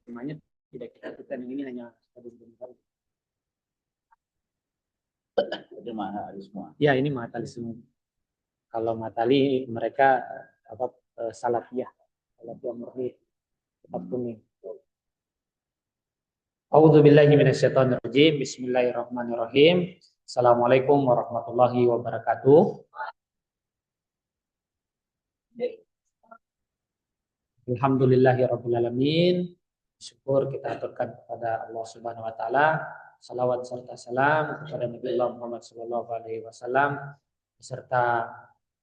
semuanya tidak kita lakukan, ini hanya stadium. Itu Mahatali semua. Ya, ini Mahatali semua. Kalau Mahatali mereka Salafiyah murni, tetap kuning. A'udzubillahi minasyaitonirrajim. Bismillahirrahmanirrahim. Assalamualaikum warahmatullahi wabarakatuh. Alhamdulillahirabbil alamin. Syukur kita aturkan kepada Allah Subhanahu wa taala. Salawat serta salam kepada Nabi Muhammad sallallahu alaihi wasallam beserta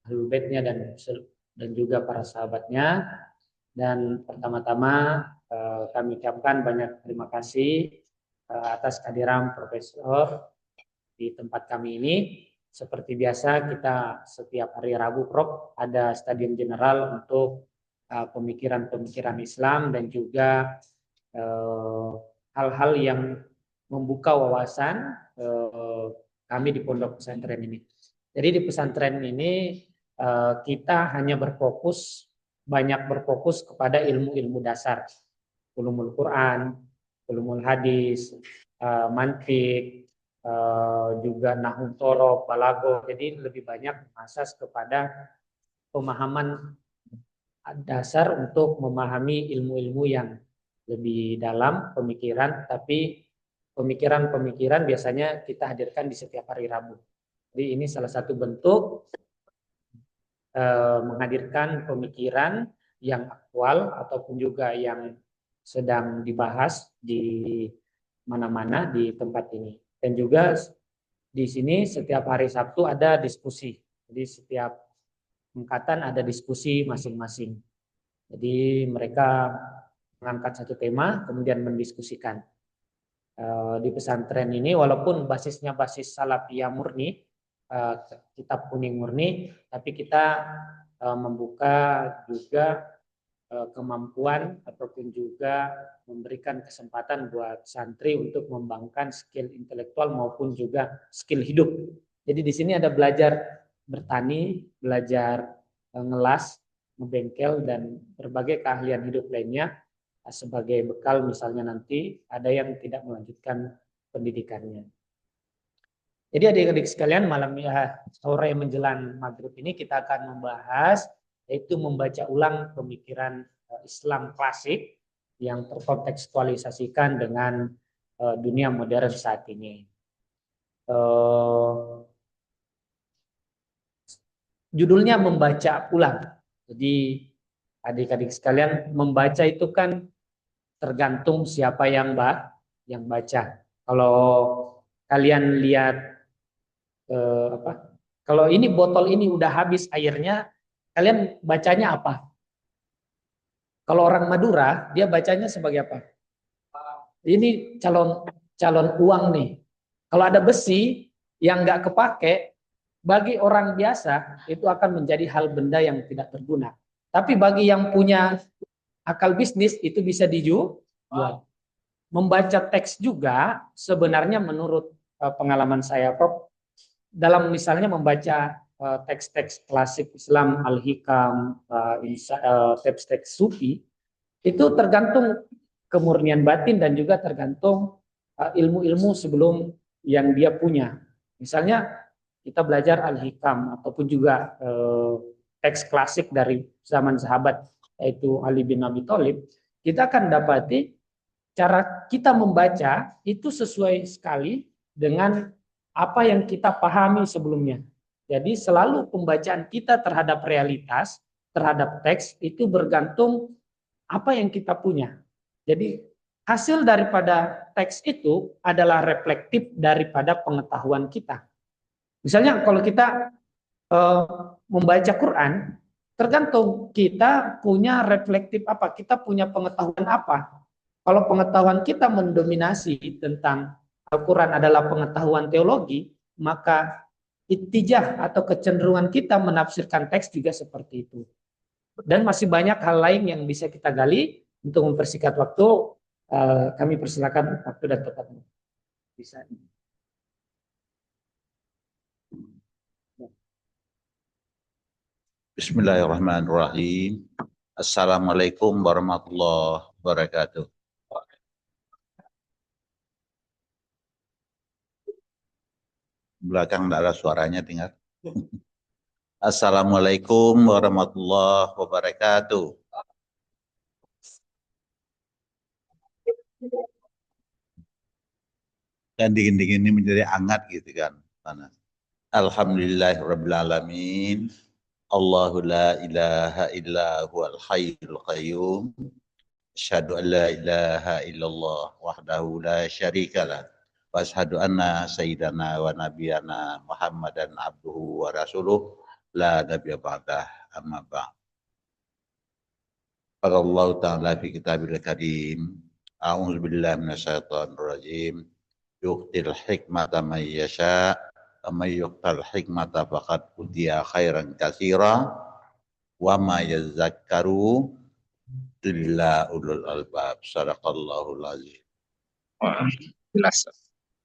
ahlul baitnya dan juga para sahabatnya. Dan pertama-tama kami ucapkan banyak terima kasih atas kehadiran Profesor di tempat kami ini. Seperti biasa kita setiap hari Rabu Prof ada stadium general untuk pemikiran-pemikiran Islam dan juga hal-hal yang membuka wawasan kami di pondok pesantren ini. Jadi di pesantren ini kita hanya banyak berfokus kepada ilmu-ilmu dasar, ulumul Quran, ulumul hadis, mantik, juga nahwu thorob, balaghah. Jadi lebih banyak asas kepada pemahaman dasar untuk memahami ilmu-ilmu yang lebih dalam pemikiran, tapi pemikiran-pemikiran biasanya kita hadirkan di setiap hari Rabu. Jadi ini salah satu bentuk menghadirkan pemikiran yang aktual ataupun juga yang sedang dibahas di mana-mana di tempat ini. Dan juga di sini setiap hari Sabtu ada diskusi. Jadi setiap angkatan ada diskusi masing-masing. Jadi mereka mengangkat satu tema kemudian mendiskusikan. Di pesantren ini walaupun basisnya basis Salafiyah murni, kitab kuning murni, tapi kita membuka juga kemampuan ataupun juga memberikan kesempatan buat santri untuk mengembangkan skill intelektual maupun juga skill hidup. Jadi di sini ada belajar bertani, belajar ngelas, ngebengkel, dan berbagai keahlian hidup lainnya sebagai bekal misalnya nanti ada yang tidak melanjutkan pendidikannya. Jadi adik-adik sekalian, sore menjelang maghrib ini kita akan membahas yaitu membaca ulang pemikiran Islam klasik yang terkontekstualisasikan dengan dunia modern saat ini. Judulnya membaca ulang. Jadi adik-adik sekalian, membaca itu kan tergantung siapa yang baca. Kalau kalian lihat kalau ini botol ini udah habis airnya, kalian bacanya apa? Kalau orang Madura, dia bacanya sebagai apa? Ini calon uang nih. Kalau ada besi yang nggak kepake, bagi orang biasa itu akan menjadi hal benda yang tidak berguna. Tapi bagi yang punya akal bisnis itu bisa dijual. Membaca teks juga sebenarnya menurut pengalaman saya, Prof, dalam misalnya membaca teks-teks klasik Islam, Al-Hikam, teks-teks Sufi, itu tergantung kemurnian batin dan juga tergantung ilmu-ilmu sebelum yang dia punya. Misalnya kita belajar Al-Hikam ataupun juga teks klasik dari zaman sahabat yaitu Ali bin Abi Thalib, kita akan dapati cara kita membaca itu sesuai sekali dengan apa yang kita pahami sebelumnya. Jadi selalu pembacaan kita terhadap realitas, terhadap teks itu bergantung apa yang kita punya. Jadi hasil daripada teks itu adalah reflektif daripada pengetahuan kita. Misalnya kalau kita membaca Quran, tergantung kita punya reflektif apa, kita punya pengetahuan apa. Kalau pengetahuan kita mendominasi tentang Al-Quran adalah pengetahuan teologi, maka ittijah atau kecenderungan kita menafsirkan teks juga seperti itu. Dan masih banyak hal lain yang bisa kita gali. Untuk mempersingkat waktu, kami persilakan waktu dan tempatnya. Bisa. Bismillahirrahmanirrahim. Assalamualaikum warahmatullahi wabarakatuh. Belakang tidak ada suaranya dengar. Assalamualaikum warahmatullahi wabarakatuh. Dan dingin-dingin ini menjadi hangat gitu kan. Panas. Alhamdulillahirabbil alamin. Allahu la ilaha illa huwal hayyul qayyum. Asyhadu an la ilaha illallah wahdahu la syarikalah. Wa asyhadu anna sayyidana wa nabiyana Muhammadan abduhu wa rasuluh la nabiyya ba'dah amma ba'd. Qala Allah Ta'ala fi kitabil karim. A'udzu billahi minasyaitonir rajim. Yu'til hikmata man yasha' wa may yu'tal hikmata faqad utiya khairan katsira wa ma yazakkaru illa ulul albab. Sadaqallahul azim. Jelas.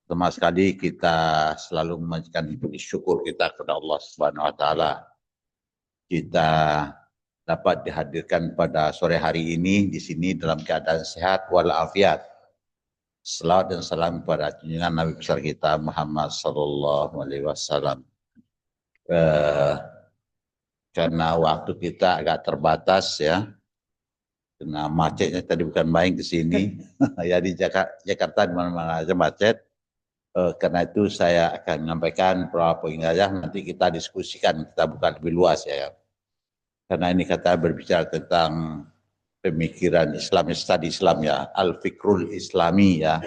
Pertama sekali kita selalu memanjatkan puji syukur kita kepada Allah Subhanahu wa taala. Kita dapat dihadirkan pada sore hari ini di sini dalam keadaan sehat walafiat. Selawat dan salam kepada junjungan Nabi besar kita Muhammad sallallahu alaihi wasallam. Karena waktu kita agak terbatas ya. Karena macetnya tadi bukan main ke sini. Ya di Jakarta di mana-mana aja macet. Karena itu saya akan menyampaikan beberapa poin saja, nanti kita diskusikan, kita buka lebih luas ya. Karena ini kata berbicara tentang pemikiran Islam, studi Islam ya, al-fikrul islami ya.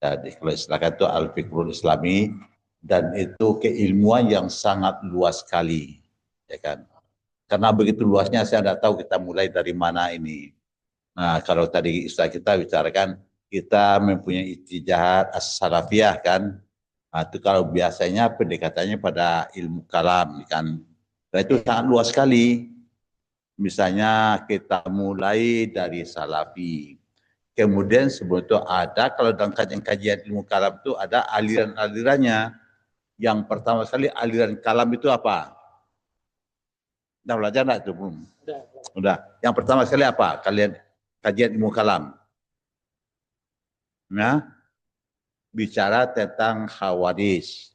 Jadi kalau istilahkan itu al-fikrul islami, dan itu keilmuan yang sangat luas sekali, ya kan. Karena begitu luasnya saya tidak tahu kita mulai dari mana ini. Nah kalau tadi istilah kita bicarakan, kita mempunyai ijtihad as-salafiyah kan. Nah, itu kalau biasanya pendekatannya pada ilmu kalam kan. Dan itu sangat luas sekali. Misalnya kita mulai dari salafi. Kemudian sebelum itu ada, kalau dalam kajian ilmu kalam itu ada aliran-alirannya. Yang pertama sekali aliran kalam itu apa? Udah belajar enggak itu belum? Udah. Yang pertama sekali apa? Kalian kajian ilmu kalam. Nah, bicara tentang Khawarij.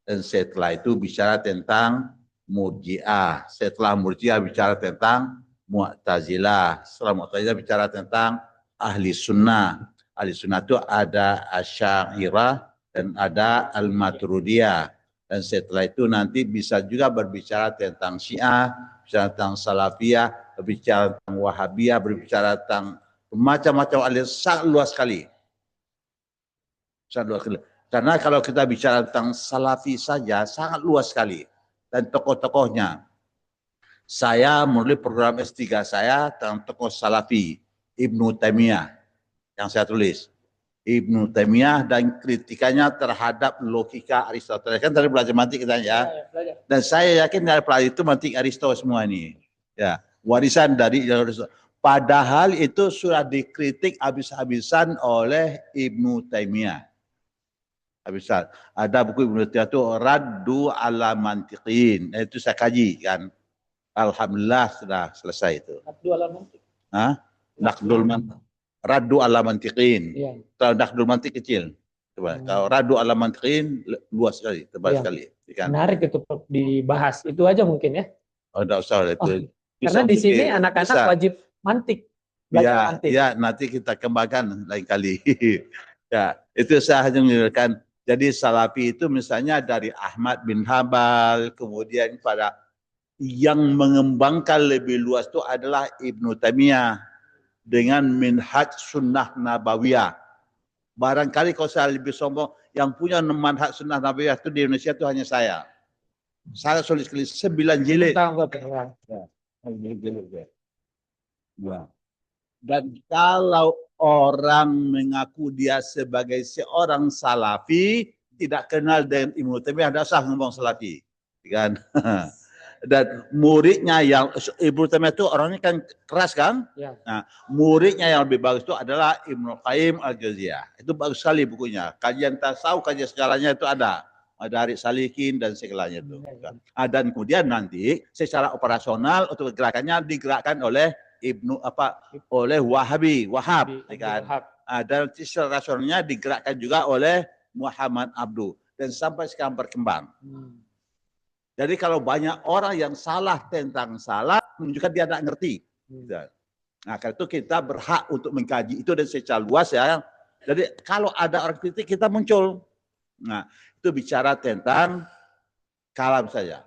Dan setelah itu bicara tentang Murji'ah. Setelah Murji'ah bicara tentang Mu'tazilah. Setelah Mu'tazilah bicara tentang Ahli Sunnah. Ahli Sunnah itu ada Asy'ariyah dan ada Al-Maturidiyah. Dan setelah itu nanti bisa juga berbicara tentang Syiah, bicara tentang Salafiyah, berbicara tentang Wahabiyah, berbicara tentang macam-macam aliran, sangat luas sekali. Karena kalau kita bicara tentang Salafi saja sangat luas sekali dan tokoh-tokohnya. Saya menulis program S3 saya tentang tokoh Salafi Ibnu Taimiyah yang saya tulis. Ibnu Taimiyah dan kritikannya terhadap logika Aristoteles. Kan tadi belajar mantik kita ya. Dan saya yakin dari pelajar itu mantik Aristoteles semua ini. Ya, warisan dari Aristoteles. Padahal itu sudah dikritik habis-habisan oleh Ibnu Taimiyah. Habisat. Ada buku Ibnu Taimiyah itu Raddu ala Mantiqin. Itu saya kaji kan. Alhamdulillah sudah selesai itu. Raddu ala mantiq. Naqdul mantiq. Raddu ala Mantiqin. Iya. Kalau Naqdul mantiq kecil. Coba. Kalau Raddu ala Mantiqin luas sekali, tebal sekali. Kan? Menarik itu dibahas. Itu aja mungkin ya. Oh, enggak usah itu. Karena di sini anak-anak wajib mantik. Ya, mantik. Ya, nanti kita kembangkan lain kali. Ya, itu saya hanya menjelaskan. Jadi Salafi itu misalnya dari Ahmad bin Hambal, kemudian pada yang mengembangkan lebih luas itu adalah Ibnu Taimiyah dengan Minhaj Sunnah Nabawiyah. Barangkali kalau saya lebih sombong, yang punya Minhaj Sunnah Nabawiyah itu di Indonesia itu hanya saya. Saya sulit sekali 9 jilid. Dan kalau orang mengaku dia sebagai seorang salafi, tidak kenal dengan Ibnu Taimiyah, tidak sah ngomong salafi. Kan? Dan muridnya yang Ibnu Taimiyah itu orangnya kan keras kan? Ya. Nah, muridnya yang lebih bagus itu adalah Ibnu Qayyim Al-Jauziyah. Itu bagus sekali bukunya. Kajian tasawuf, kajian segalanya itu ada. Ada Arik Salikin dan segalanya itu. Kan? Dan kemudian nanti secara operasional untuk gerakannya digerakkan oleh oleh Wahab, kan? Dan secara rasionalnya digerakkan juga oleh Muhammad Abdu. dan sampai sekarang berkembang. Hmm. Jadi kalau banyak orang yang salah tentang salah, menunjukkan dia tidak ngerti. Nah, karena itu kita berhak untuk mengkaji itu dan secara luas ya. Jadi kalau ada orang kritik kita muncul. Nah, itu bicara tentang kalam saja.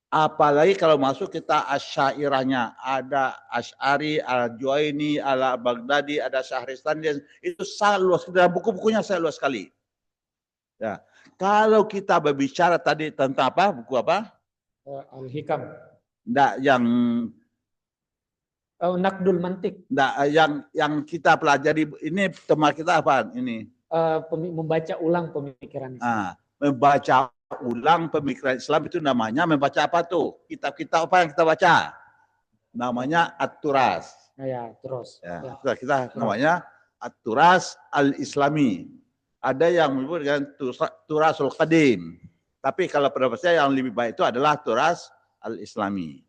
Apalagi kalau masuk kita asyairahnya, ada Asy'ari, Al-Juwaini, Al-Baghdadi, ada Syahristani, itu sangat luas. Dalam buku-bukunya sangat luas sekali. Ya. Kalau kita berbicara tadi tentang apa? Buku apa? Al-Hikam. Nggak, yang Naqdul Mantik. nggak, yang kita pelajari ini tema kita apa? Ini Membaca ulang pemikiran Islam. Membaca ulang pemikiran Islam itu namanya membaca apa tuh? Kitab-kitab apa yang kita baca? Namanya At-Turas. Ya, terus. Ya, kita namanya At-Turas Al-Islami. Ada yang menyebut dengan Turasul Qadim. Tapi kalau pendapat saya yang lebih baik itu adalah Turas Al-Islami.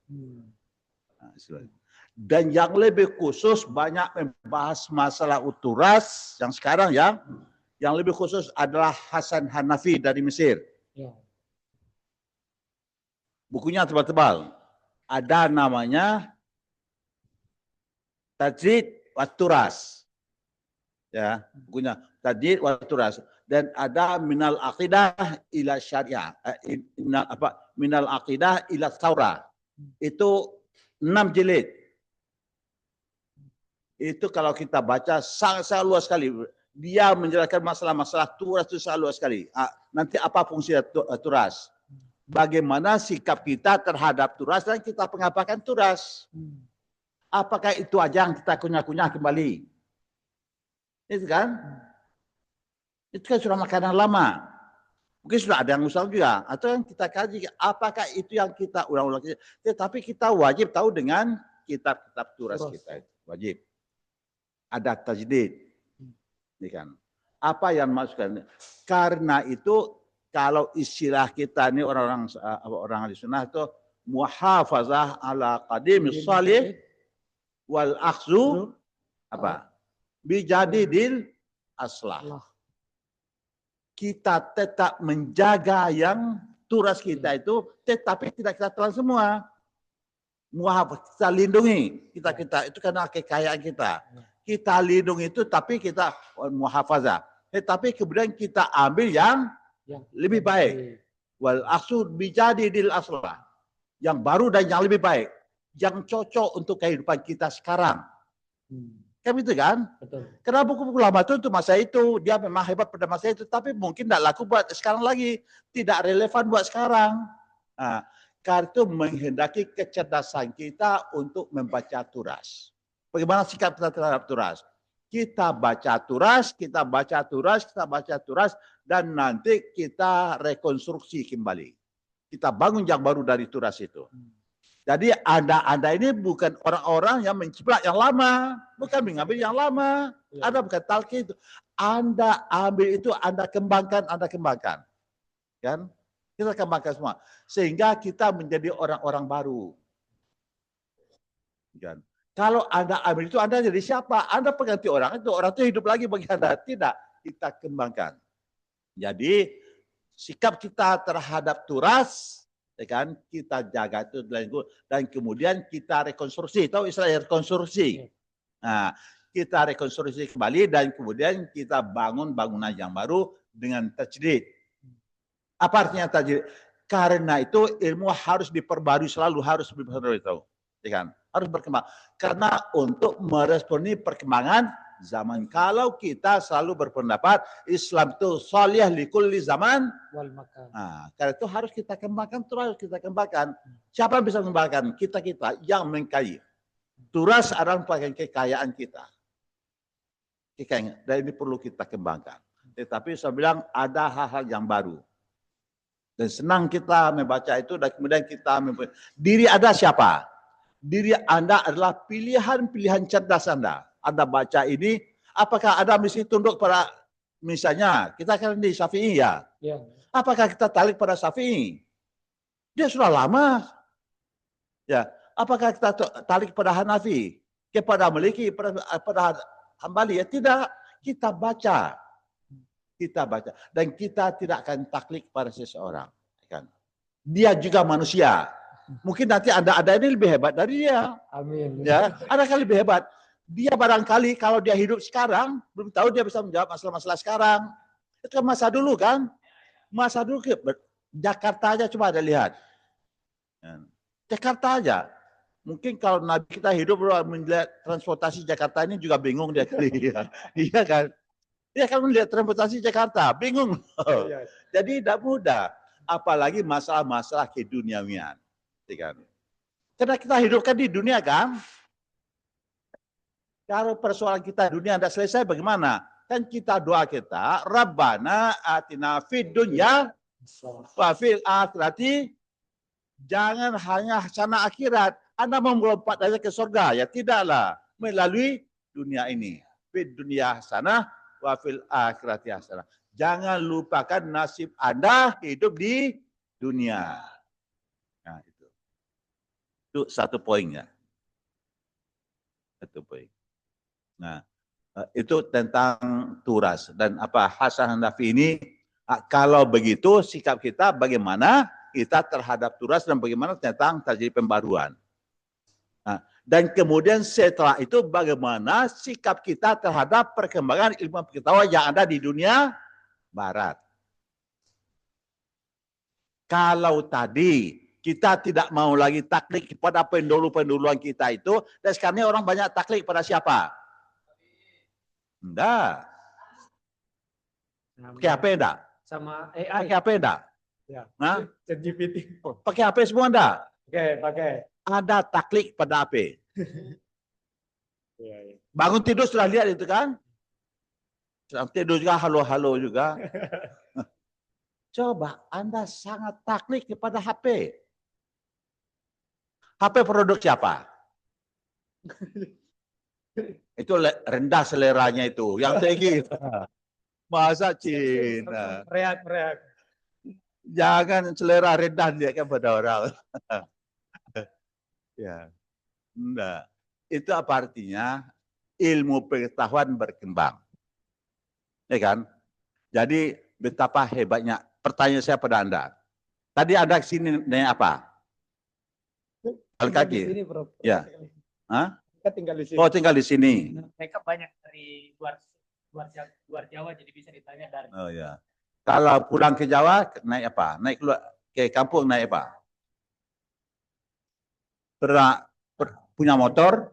Dan yang lebih khusus banyak membahas masalah Turas yang sekarang ya. Yang lebih khusus adalah Hasan Hanafi dari Mesir. Ya. Bukunya tebal-tebal. Ada namanya Tajdid wa Turas. Ya, bukunya Tajdid wa Turas. Dan ada Minal Aqidah ila Syariah. Minal Aqidah ila Taurah. Itu 6 jilid. Itu kalau kita baca sangat luas sekali. Dia menjelaskan masalah-masalah Turas itu sangat luas sekali. Nanti apa fungsi Turas? Bagaimana sikap kita terhadap Turas dan kita pengapakan Turas? Apakah itu aja yang kita kunyah-kunyah kembali? Itu kan? Itu kan sudah makanan lama. Mungkin sudah ada yang usul juga. Atau yang kita kaji, apakah itu yang kita ulang-ulang. Tetapi kita wajib tahu dengan kitab-kitab Turas kita. Wajib. Ada tajdid. Ini kan. Apa yang masukkan? Karena itu kalau istilah kita ini orang ahli sunnah itu muhafazah ala qadim salih wal akhzu apa? Bijadidil aslah. Kita tetap menjaga yang Turas kita itu, tetapi tidak kita telan semua. Muhafazah, kita lindungi. Kita itu karena kekayaan kita. Kita lindungi itu, tapi kita muhafazah. Tetapi kemudian kita ambil yang lebih baik. Wal akhzu bijadidil aslah. Yang baru dan yang lebih baik. Yang cocok untuk kehidupan kita sekarang. Kan itu kan? Betul. Karena buku-buku lama itu untuk masa itu. Dia memang hebat pada masa itu. Tapi mungkin tidak laku buat sekarang lagi. Tidak relevan buat sekarang. Nah, karena itu menghendaki kecerdasan kita untuk membaca Turas. Bagaimana sikap kita terhadap Turas? Kita baca Turas, kita baca Turas, kita baca Turas, dan nanti kita rekonstruksi kembali. Kita bangun yang baru dari Turas itu. Jadi Anda ini bukan orang-orang yang menciplak yang lama, bukan mengambil yang lama. Anda bukan talqin itu. Anda ambil itu, Anda kembangkan. Kan? Kita kembangkan semua. Sehingga kita menjadi orang-orang baru. Kan? Kalau Anda ambil itu, Anda jadi siapa? Anda pengganti orang itu hidup lagi bagi Anda. Tidak, kita kembangkan. Jadi sikap kita terhadap Turas, ya kan, kita jaga itu dan kemudian kita rekonstruksi. Tahu istilah rekonstruksi? Nah, kita rekonstruksi kembali dan kemudian kita bangun bangunan yang baru dengan tajdid. Apa artinya tajdid? Karena itu ilmu harus diperbarui selalu, harus diperbarui tahu. Ya kan? Harus berkembang. Karena untuk meresponi perkembangan zaman. Kalau kita selalu berpendapat Islam itu salih likulli zaman wal makan. Nah, karena itu harus kita kembangkan, terus kita kembangkan. Siapa yang bisa mengembangkan? Kita yang mengkaji. Turas adalah bagian kekayaan kita. Dan ini perlu kita kembangkan. Tetapi saya bilang ada hal-hal yang baru. Dan senang kita membaca itu dan kemudian kita diri Anda siapa? Diri Anda adalah pilihan-pilihan cerdas Anda. Anda baca ini, apakah Anda mesti tunduk pada, misalnya, kita kan di Syafi'i ya. Apakah kita talik pada Syafi'i? Dia sudah lama. Ya. Apakah kita talik pada Hanafi? Kepada Maliki, pada Hambali? Ya tidak. Kita baca. Kita baca. Dan kita tidak akan taklid pada seseorang. Kan? Dia juga manusia. Mungkin nanti ada ini lebih hebat dari dia. Amin. Ya, ada kali lebih hebat. Dia barangkali kalau dia hidup sekarang, belum tahu dia bisa menjawab masalah-masalah sekarang. Itu kan masa dulu kan. Masa dulu Jakarta aja coba ada lihat. Jakarta aja. Mungkin kalau Nabi kita hidup melihat transportasi Jakarta ini juga bingung dia kali. Iya kan? Dia akan melihat transportasi Jakarta, bingung. Jadi tidak mudah. Apalagi masalah-masalah keduniawian. Karena kita hidupkan di dunia kan. Kalau persoalan kita dunia tidak selesai bagaimana? Kan kita doa kita, Rabbana atina fid dunya wa fil akhirati. Jangan hanya sana akhirat. Anda mau melompat aja ke surga, ya tidaklah. Melalui dunia ini. Fid dunya hasanah wa fil akhirati hasanah. Jangan lupakan nasib Anda hidup di dunia. Nah, itu satu poinnya. Satu poin. Nah, itu tentang turas dan apa Hasan Hanafi ini. Kalau begitu sikap kita bagaimana kita terhadap turas dan bagaimana tentang terjadi pembaruan. Nah, dan kemudian setelah itu bagaimana sikap kita terhadap perkembangan ilmu pengetahuan yang ada di dunia barat. Kalau tadi kita tidak mau lagi taklid kepada pendahulu-pendahuluan kita itu, dan sekarang ini orang banyak taklid pada siapa? Enggak. Pakai HP enggak? Sama AI. Pakai HP enggak? Ya. Nah? ChatGPT. Pakai HP semua enggak? Pakai. Ada taklid pada HP. Ya. Bangun tidur sudah lihat itu kan? Sudah tidur juga halo-halo juga. Coba Anda sangat taklid kepada HP. HP produk siapa? Itu rendah seleranya itu. Yang tinggi. Masa Cina. Reak. Jangan selera rendah dia kepada orang. Ya. Enggak. Itu apa artinya? Ilmu pengetahuan berkembang. Ya kan? Jadi betapa hebatnya. Pertanyaan saya pada Anda. Tadi Anda kesini naik apa? Jalan kaki? Sini, bro. Ya. Hah? Kita tinggal di sini. Oh, tinggal di sini. Mereka banyak dari luar Jawa, jadi bisa ditanya dari. Oh ya. Kalau pulang ke Jawa naik apa? Naik keluar ke kampung naik apa? Pernah punya motor?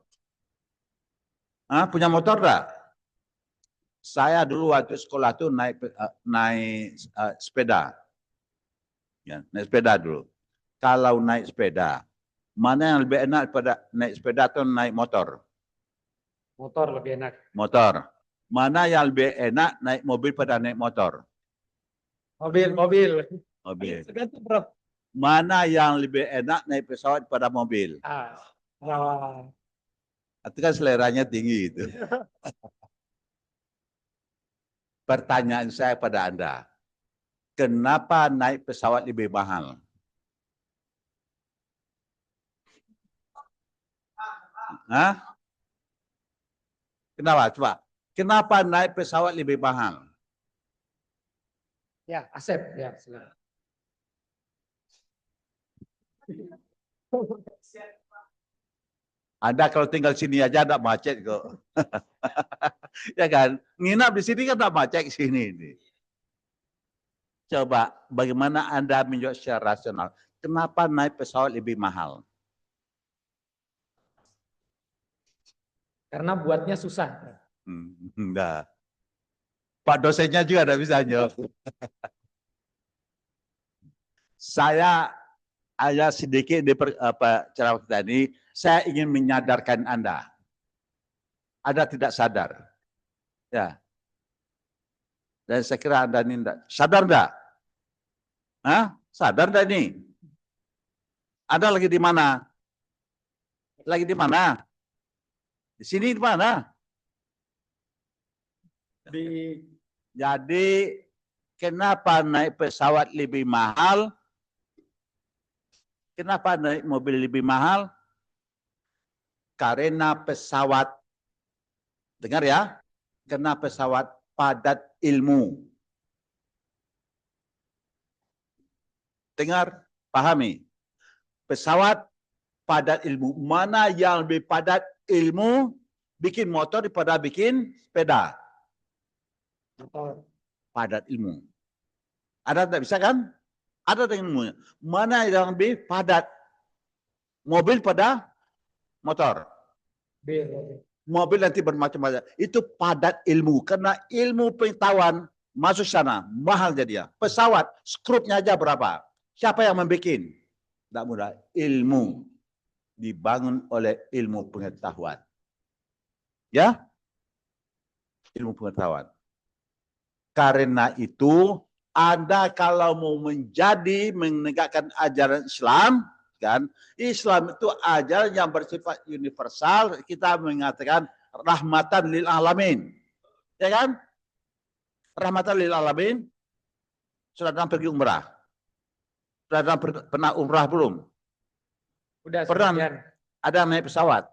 Hah? Punya motor enggak? Saya dulu waktu sekolah tuh naik sepeda. Ya, naik sepeda dulu. Kalau naik sepeda, mana yang lebih enak pada naik sepeda atau naik motor? Motor lebih enak. Motor. Mana yang lebih enak naik mobil pada naik motor? Mobil. Mobil. Tergantung, bro. Mana yang lebih enak naik pesawat pada mobil? Itu kan seleranya tinggi itu. Pertanyaan saya pada Anda, kenapa naik pesawat lebih mahal? Hah? Kenapa? Coba. Kenapa naik pesawat lebih mahal? Ya, Asep. Ya, silakan. Anda kalau tinggal sini aja tidak macet kok. Ya kan? Nginap di sini kan tidak macet sini. Coba bagaimana Anda menjawab secara rasional. Kenapa naik pesawat lebih mahal? Karena buatnya susah. Enggak. Pak dosennya juga tidak bisa jawab. Saya ada sedikit di cara kita ini, saya ingin menyadarkan Anda. Anda tidak sadar. Ya. Dan saya kira Anda ini enggak. Sadar enggak? Hah? Sadar enggak ini? Anda lagi di mana? Lagi di mana? Di sini di mana? Jadi kenapa naik pesawat lebih mahal? Kenapa naik mobil lebih mahal? Karena pesawat, dengar ya, karena pesawat padat ilmu. Dengar, pahami. Pesawat padat ilmu. Mana yang lebih padat ilmu bikin motor daripada bikin sepeda? Motor. Padat ilmu. Ada tak bisa kan? Ada dengan ilmunya. Mana yang lebih padat? Mobil pada motor. Bir. Mobil nanti bermacam-macam. Itu padat ilmu. Karena ilmu pengetahuan masuk sana. Mahal jadi ya. Pesawat, skrupnya aja berapa? Siapa yang membuat? Tidak mudah. Ilmu. Dibangun oleh ilmu pengetahuan. Ya? Ilmu pengetahuan. Karena itu, Anda kalau mau menegakkan ajaran Islam, kan? Islam itu ajaran yang bersifat universal. Kita mengatakan rahmatan lil alamin. Ya kan? Rahmatan lil alamin. Sudah pergi umrah? Sudah pernah umrah belum? Udah Pernah sekian. ada naik pesawat?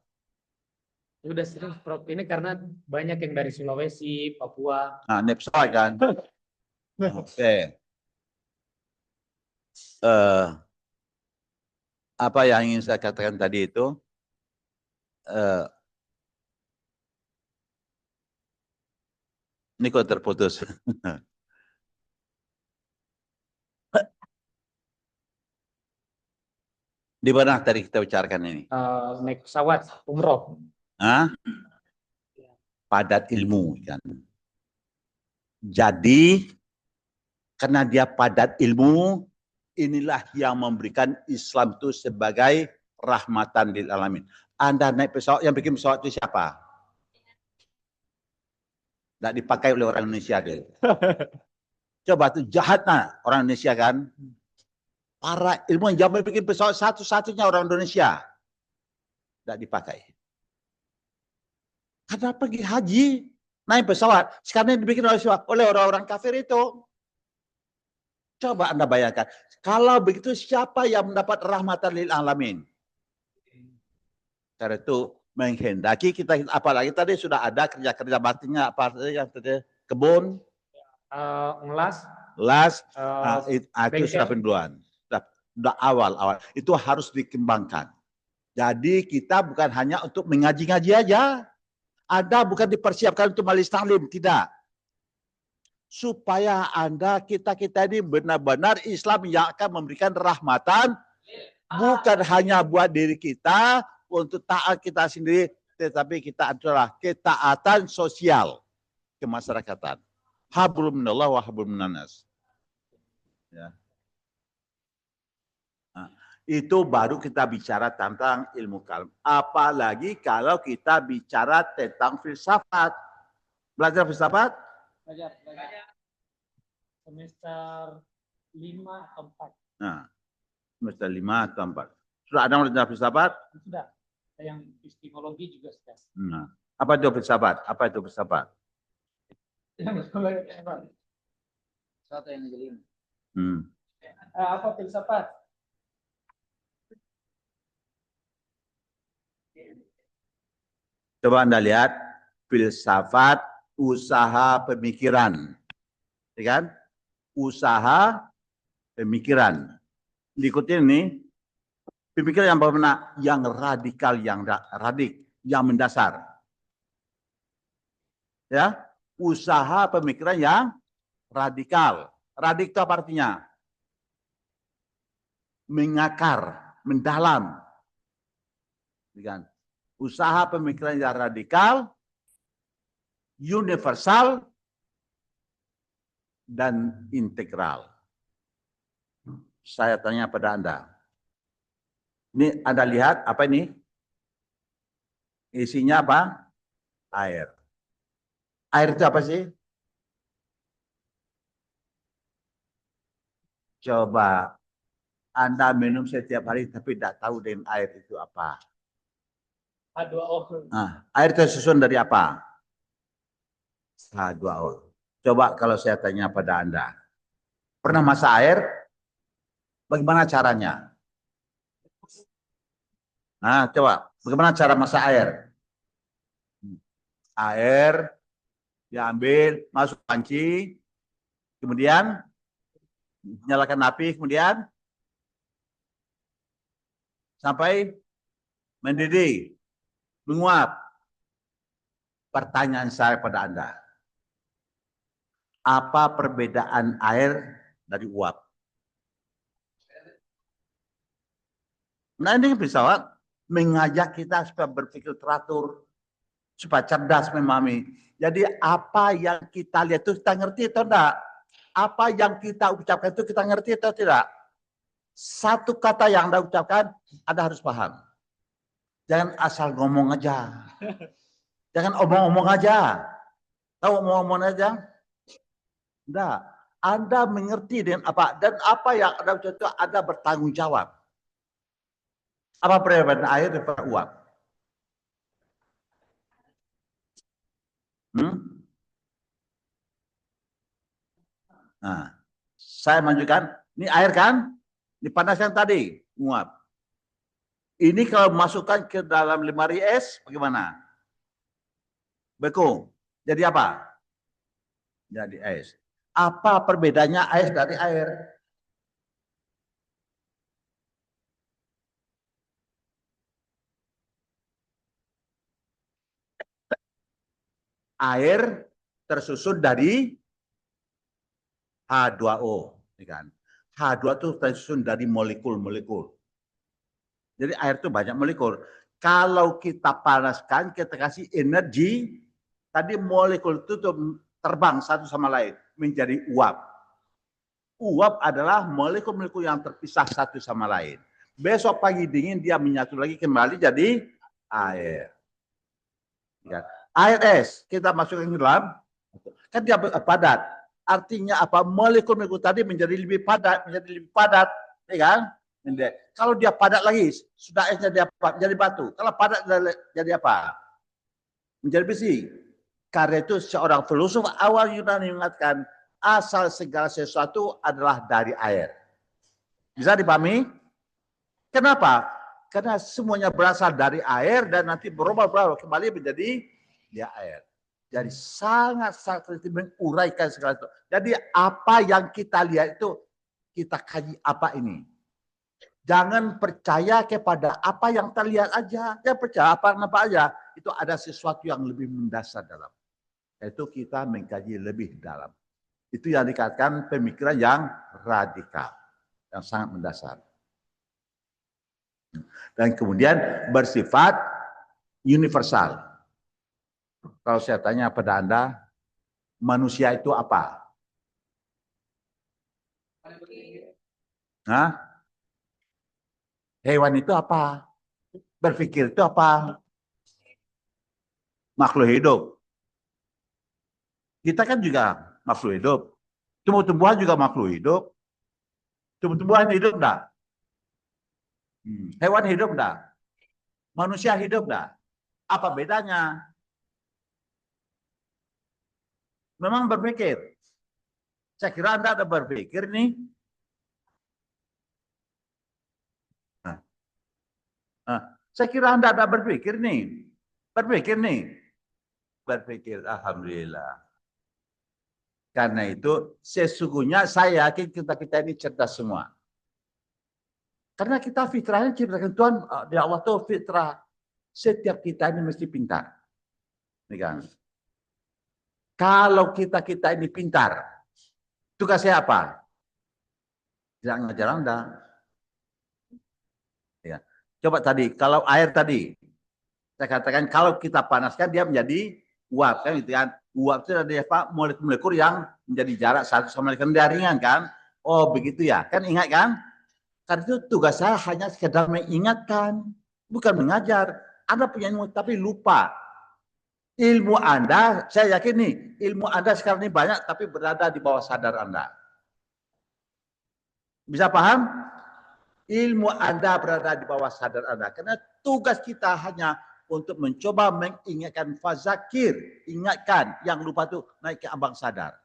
Udah sering Prof. Ini karena banyak yang dari Sulawesi, Papua. Nah, naik pesawat kan? Oke. Apa yang ingin saya katakan tadi itu? Ini kok terputus. Di mana tadi kita bicarakan ini? Naik pesawat umroh. Hah? Padat ilmu kan. Jadi karena dia padat ilmu, inilah yang memberikan Islam itu sebagai rahmatan lil alamin. Anda naik pesawat, yang bikin pesawat itu siapa? Tidak dipakai oleh orang Indonesia dia. Coba tuh jahat orang Indonesia kan. Para ilmuwan yang bikin pesawat satu-satunya orang Indonesia. Tidak dipakai. Karena pergi haji, naik pesawat. Sekarang dibikin oleh orang-orang kafir itu. Coba Anda bayangkan. Kalau begitu siapa yang mendapat rahmatan lil alamin? Karena itu menghendaki kita, apalagi tadi sudah ada kerja-kerja baktinya, apa yang tadi, kebun, Ngelas. Itu sudah penduan. Sudah awal. Itu harus dikembangkan. Jadi kita bukan hanya untuk mengaji-ngaji aja. Anda bukan dipersiapkan untuk majelis taklim, tidak. Supaya kita ini benar-benar Islam yang akan memberikan rahmatan, bukan hanya buat diri kita, untuk taat kita sendiri, tetapi kita adalah ketaatan sosial kemasyarakatan. Hablum minallah wa hablum minannas. Ya. Nah, itu baru kita bicara tentang ilmu kalam. Apalagi kalau kita bicara tentang filsafat. Belajar filsafat? Belajar. Semester 5 atau 4. Nah, semester 5 atau 4. Sudah ada belajar filsafat? Sudah. Yang epistemologi juga sudah. Nah, apa itu filsafat? Apa itu filsafat? Satu yang jadi. Apa filsafat? Coba Anda lihat filsafat usaha pemikiran. Ya kan? Usaha pemikiran. Diikutin nih. Pemikiran yang bagaimana? Yang radikal, yang mendasar. Ya, usaha pemikiran yang radikal. Radikal itu apa artinya? Mengakar, mendalam. Ya kan? Usaha pemikiran yang radikal, universal, dan integral. Saya tanya pada Anda. Ini Anda lihat apa ini? Isinya apa? Air. Air itu apa sih? Coba Anda minum setiap hari tapi tidak tahu dengan air itu apa. H2O. Nah, air itu susun dari apa? H2O. Coba kalau saya tanya pada Anda, pernah masak air? Bagaimana caranya? Nah, coba, bagaimana cara masak air? Air diambil, masuk panci, kemudian nyalakan api, kemudian sampai mendidih, menguap. Pertanyaan saya pada Anda, apa perbedaan air dari uap? Nah ini pesawat mengajak kita supaya berpikir teratur, supaya cerdas memahami. Jadi apa yang kita lihat itu kita ngerti atau enggak? Apa yang kita ucapkan itu kita ngerti atau tidak? Satu kata yang Anda ucapkan, Anda harus paham. Jangan asal ngomong aja. Jangan omong-omong aja. Tahu omong-omong aja? Enggak. Anda mengerti dengan apa dan apa yang Anda ucapkan itu Anda bertanggung jawab. Apa perbedaan air daripada uap? Nah, saya menunjukkan, ini air kan? Dipanaskan tadi, uap. Ini kalau masukkan ke dalam lemari es, bagaimana? Beku. Jadi apa? Jadi es. Apa perbedaannya es dari air? Air tersusun dari H2O. Kan? H2O itu tersusun dari molekul-molekul. Jadi air itu banyak molekul. Kalau kita panaskan, kita kasih energi, tadi molekul itu terbang satu sama lain menjadi uap. Uap adalah molekul-molekul yang terpisah satu sama lain. Besok pagi dingin dia menyatu lagi kembali jadi air. Ya. Air es kita masukkan ke dalam, kan dia padat. Artinya apa? Molekul-molekul tadi menjadi lebih padat, ya kan? Kalau dia padat lagi, sudah esnya dia jadi batu. Kalau padat jadi apa? Menjadi besi. Karena itu seorang filosof awal Yunani mengatakan asal segala sesuatu adalah dari air. Bisa dipahami? Kenapa? Karena semuanya berasal dari air dan nanti berubah-ubah kembali menjadi dia air. Jadi sangat-sangat menguraikan segala itu. Jadi apa yang kita lihat itu kita kaji apa ini. Jangan percaya kepada apa yang terlihat aja. Ya percaya apa aja. Itu ada sesuatu yang lebih mendasar dalam. Yaitu kita mengkaji lebih dalam. Itu yang dikatakan pemikiran yang radikal. Yang sangat mendasar. Dan kemudian bersifat universal. Kalau saya tanya pada Anda, manusia itu apa? Hah? Hewan itu apa? Berpikir itu apa? Makhluk hidup. Kita kan juga makhluk hidup. Tumbuh-tumbuhan juga makhluk hidup. Tumbuh-tumbuhan hidup enggak? Hewan hidup enggak? Manusia hidup enggak? Apa bedanya? Memang berpikir. Saya kira Anda ada berpikir nih. Saya kira Anda ada berpikir nih. Berpikir nih. Berpikir, alhamdulillah. Karena itu sesungguhnya saya yakin kita ini cerdas semua. Karena kita fitrahnya ciptakan Tuhan, ya Allah tuh fitrah. Setiap kita ini mesti pintar. Nih kan. Kalau kita ini pintar, tugasnya apa? Tidak ngajar Anda. Ya. Coba tadi, kalau air tadi, saya katakan kalau kita panaskan dia menjadi uap kan gitu kan. Uap itu ada apa? Molekul-molekul yang menjadi jarak satu sama lain dia ringan kan. Oh begitu ya, kan ingat kan? Karena itu tugas saya hanya sekedar mengingatkan, bukan mengajar. Anda punya ilmu tapi lupa. Ilmu Anda, saya yakin nih, ilmu Anda sekarang ini banyak tapi berada di bawah sadar Anda. Bisa paham? Ilmu Anda berada di bawah sadar Anda. Karena tugas kita hanya untuk mencoba mengingatkan fazakir. Ingatkan, yang lupa itu naik ke ambang sadar.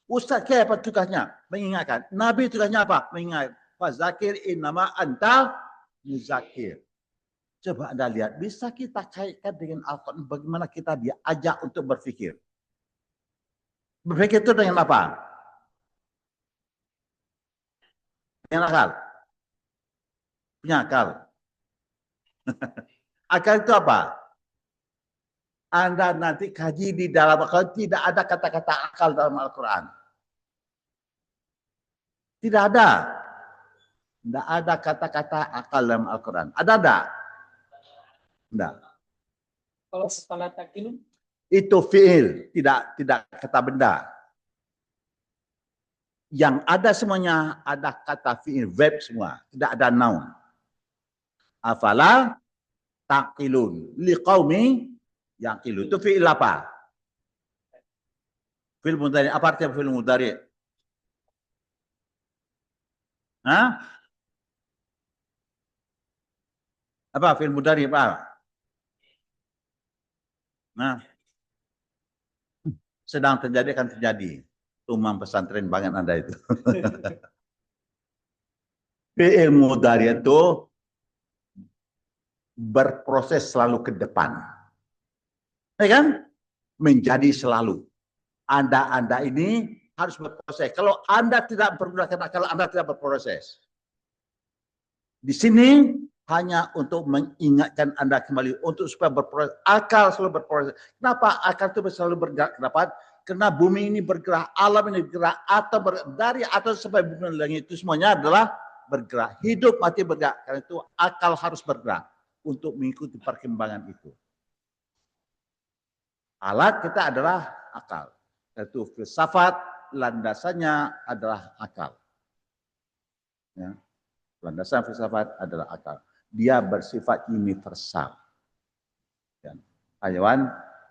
Ustaz kayak apa tugasnya? Mengingatkan. Nabi tugasnya apa? Mengingatkan. Fazakir innama anta muzakir. Coba Anda lihat, bisa kita kaitkan dengan Al-Quran bagaimana kita diajak untuk berpikir. Berpikir itu dengan apa? Dengan akal. Punya akal. Akal itu apa? Anda nanti kaji di dalam akal, tidak ada kata-kata akal dalam Al-Quran. Tidak ada. Tidak ada kata-kata akal dalam Al-Quran. Ada enggak? Enggak. Kalau setelah takilun? Itu fi'il, tidak kata benda. Yang ada semuanya ada kata fi'il, verb semua. Tidak ada noun. Afala taqilun. Liqaumi yaqilun. Itu fi'il apa? Fi'il mudhari. Apa artinya fi'il mudhari? Hah? Apa fi'il mudhari apa? Nah, sedang terjadi akan terjadi. Tumang pesantren banget Anda itu. Fi'il mudhari itu berproses selalu ke depan. Ya kan? Menjadi selalu. Anda ini harus berproses. Kalau Anda tidak menggunakan akal, Anda tidak berproses. Di sini hanya untuk mengingatkan Anda kembali untuk supaya berproses. Akal selalu berproses. Kenapa akal itu selalu bergerak ke depan? Karena bumi ini bergerak, alam ini bergerak, atau dari atas sampai bumi langit itu semuanya adalah bergerak. Hidup mati bergerak. Karena itu akal harus bergerak untuk mengikuti perkembangan itu. Alat kita adalah akal. Yaitu filsafat, landasannya adalah akal. Ya. Landasan filsafat adalah akal. Dia bersifat universal. Ya. Hayawan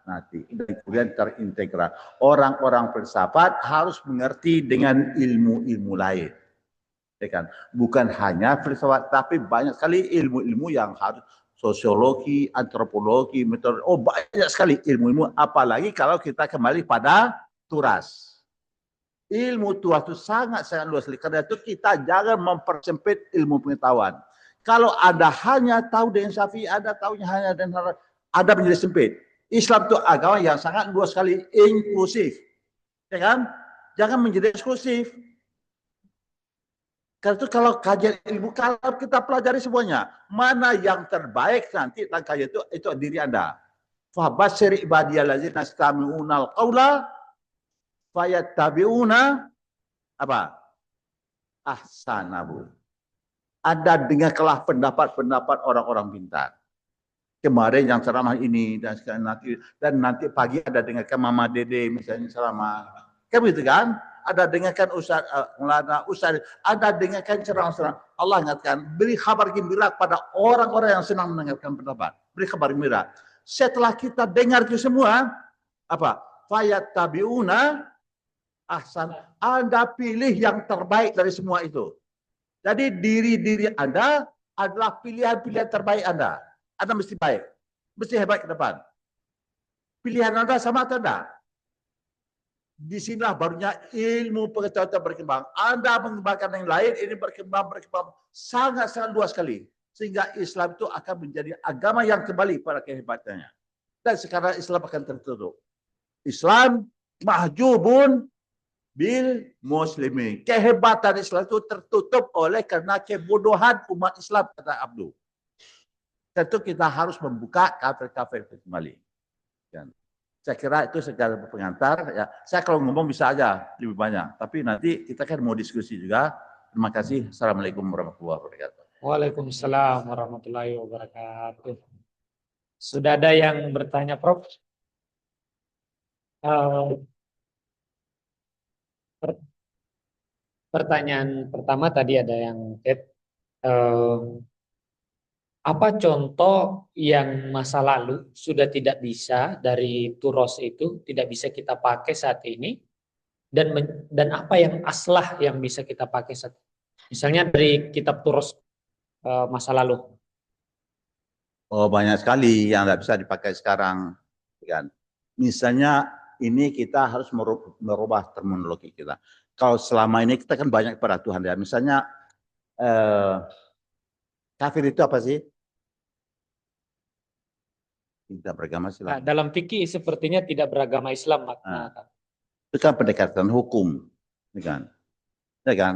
nanti kemudian terintegral. Orang-orang filsafat harus mengerti dengan ilmu-ilmu lain. Ya kan? Bukan hanya filsafat, tapi banyak sekali ilmu-ilmu yang harus sosiologi, antropologi, metode. Oh banyak sekali ilmu-ilmu. Apalagi kalau kita kembali pada turas. Ilmu turas itu sangat-sangat luas. Karena itu kita jangan mempersempit ilmu pengetahuan. Kalau Anda hanya tahu dengan Syafi'i, Anda tahunya hanya dengan Anda menjadi sempit. Islam itu agama yang sangat luas sekali, inklusif. Ya kan? Jangan menjadi eksklusif. Karena itu kalau kajian ilmu, kalau kita pelajari semuanya, mana yang terbaik nanti tentang kajian itu diri Anda. Fabasyir ibadiyallazina yastami'unal qaula fayattabi'una apa? Ahsanahu. Anda dengarkanlah pendapat-pendapat orang-orang pintar. Kemarin yang ceramah ini dan nanti pagi ada dengarkan Mama Dede misalnya ceramah. Kan begitu kan? Ada dengarkan Ustaz Ustaz, ada dengarkan ceramah. Allah ingatkan, beri kabar gembira pada orang-orang yang senang mendengarkan pendapat. Beri kabar gembira. Setelah kita dengar itu semua, apa? Fayattabi'una ahsan. Anda pilih yang terbaik dari semua itu. Jadi diri-diri Anda adalah pilihan-pilihan terbaik Anda. Anda mesti baik. Mesti hebat ke depan. Pilihan Anda sama atau tidak? Disinilah barunya ilmu pengetahuan berkembang. Anda mengembangkan yang lain, ini berkembang sangat-sangat luas sekali. Sehingga Islam itu akan menjadi agama yang kembali pada kehebatannya. Dan sekarang Islam akan tertutup. Islam mahjubun bil muslimin. Kehebatan Islam itu tertutup oleh karena kebodohan umat Islam, kata Abdul. Tentu kita harus membuka kafir-kafir kembali. Dan saya kira itu segala pengantar. Ya, saya kalau ngomong bisa aja lebih banyak. Tapi nanti kita kan mau diskusi juga. Terima kasih. Assalamualaikum warahmatullahi wabarakatuh. Waalaikumsalam warahmatullahi wabarakatuh. Sudah ada yang bertanya, Prof? Pertanyaan pertama tadi ada yang apa contoh yang masa lalu sudah tidak bisa dari turos itu tidak bisa kita pakai saat ini dan apa yang aslah yang bisa kita pakai saat misalnya dari kitab turos masa lalu. Oh banyak sekali yang tidak bisa dipakai sekarang. Kan? Misalnya ini kita harus merubah terminologi kita. Kalau selama ini kita kan banyak kepada Tuhan ya. Misalnya kafir itu apa sih? Tidak beragama Islam. Nah, dalam fikih sepertinya tidak beragama Islam makna. Nah, itu kan pendekatan hukum, ya kan? Ya kan?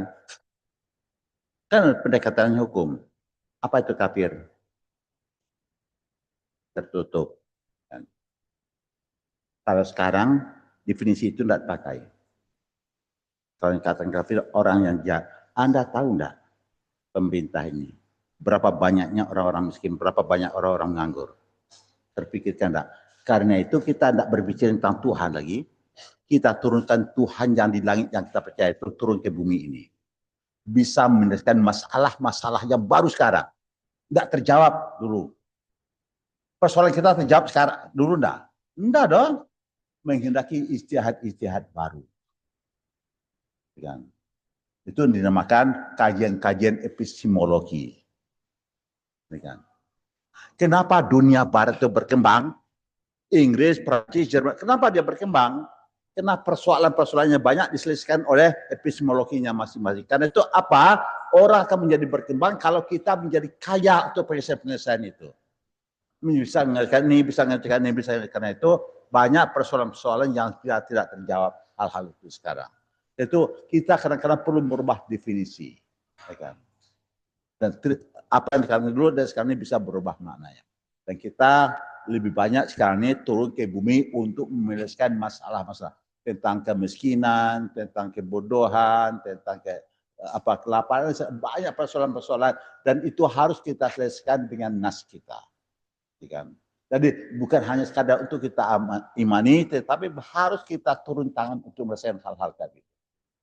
Kan pendekatan hukum. Apa itu kafir? tertutup. Kalau sekarang definisi itu tidak pakai. Kalau katakan kafir orang yang jahat, Anda tahu enggak pemerintah ini berapa banyaknya orang-orang miskin, berapa banyak orang-orang nganggur? Terpikirkan enggak? Karena itu kita tidak berbicara tentang Tuhan lagi. Kita turunkan Tuhan yang di langit yang kita percaya itu turun ke bumi ini. Bisa menyelesaikan masalah-masalah yang baru sekarang. Tidak terjawab dulu. Persoalan kita terjawab sekarang dulu enggak? Enggak dong. Menghendaki istihad-istihad baru. Itu dinamakan kajian-kajian epistemologi. Kenapa dunia barat itu berkembang? Inggris, Prancis, Jerman. Kenapa dia berkembang? Karena persoalan-persoalannya banyak diselesaikan oleh epistemologinya masing-masing. Karena itu apa? Orang akan menjadi berkembang kalau kita menjadi kaya untuk penyelesaian-penyelesaian itu. Bisa mengerjakan ini, bisa mengerjakan ini, bisa mengerjakan. Karena itu banyak persoalan-persoalan yang tidak terjawab hal-hal itu sekarang. Itu kita kadang-kadang perlu merubah definisi. Dan apa yang kami dulu dan sekarang ini bisa berubah maknanya. Dan kita lebih banyak sekarang ini turun ke bumi untuk menyelesaikan masalah-masalah tentang kemiskinan, tentang kebodohan, tentang kelaparan, banyak persoalan-persoalan dan itu harus kita selesaikan dengan nas kita. Jadi bukan hanya sekadar untuk kita imani, tetapi harus kita turun tangan untuk menyelesaikan hal-hal tadi.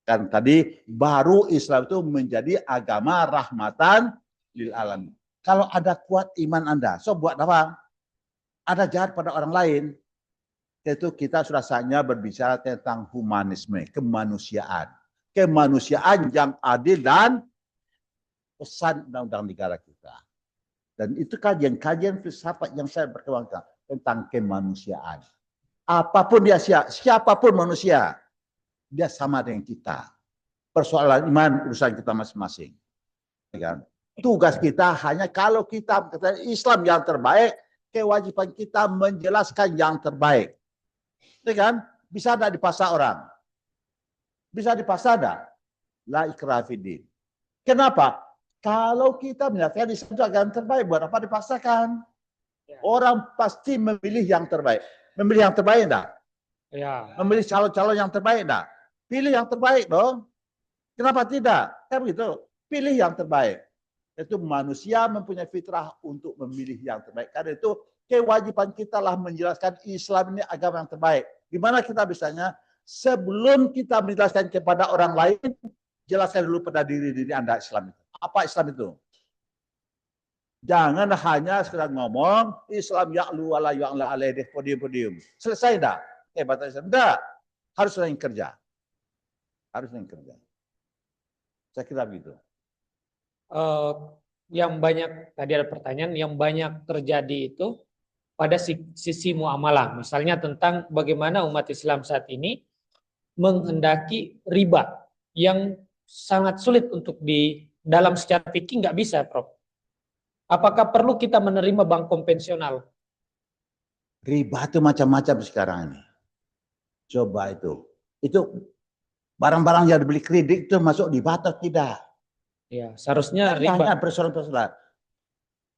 Kan tadi baru Islam itu menjadi agama rahmatan lil alamin. Kalau ada kuat iman Anda, so buat apa? Ada jahat pada orang lain, itu kita sudah saatnya berbicara tentang humanisme, kemanusiaan. Kemanusiaan yang adil dan pesan undang-undang negara kita. Dan itu kajian-kajian filsafat yang saya berkembangkan tentang kemanusiaan. Apapun dia, siapapun manusia, dia sama dengan kita. Persoalan iman, urusan kita masing-masing. Tugas kita hanya kalau kita Islam yang terbaik, kewajiban kita menjelaskan yang terbaik. Bisa ada dipaksa orang? Bisa dipaksa ada? La ikraha fiddin. Kenapa? Kalau kita menyatakan Islam itu agama terbaik, buat apa dipaksakan? Orang pasti memilih yang terbaik. Memilih yang terbaik enggak? Ya. Memilih calon-calon yang terbaik enggak? Pilih yang terbaik dong. Kenapa tidak? Kan begitu. Pilih yang terbaik. Itu manusia mempunyai fitrah untuk memilih yang terbaik. Karena itu kewajiban kita lah menjelaskan Islam ini agama yang terbaik. Gimana kita bisanya? Sebelum kita menjelaskan kepada orang lain, jelaskan dulu pada diri Anda Islam itu. Apa Islam itu? Jangan hanya sekedar ngomong Islam ya'lu wala ya'la alaih podium. Selesai dah. Bahasa Islam enggak. Harus sering kerja. Harus sering kerja. Saya kira begitu. Yang banyak tadi ada pertanyaan yang banyak terjadi itu pada sisi muamalah. Misalnya tentang bagaimana umat Islam saat ini menghendaki riba yang sangat sulit untuk di dalam secara fikih nggak bisa, Prof. Apakah perlu kita menerima bank konvensional? Riba itu macam-macam sekarang ini. Coba itu. Itu barang-barang yang dibeli kredit itu masuk di atau tidak? Ya, seharusnya riba. Hanya persoalan-persoalan.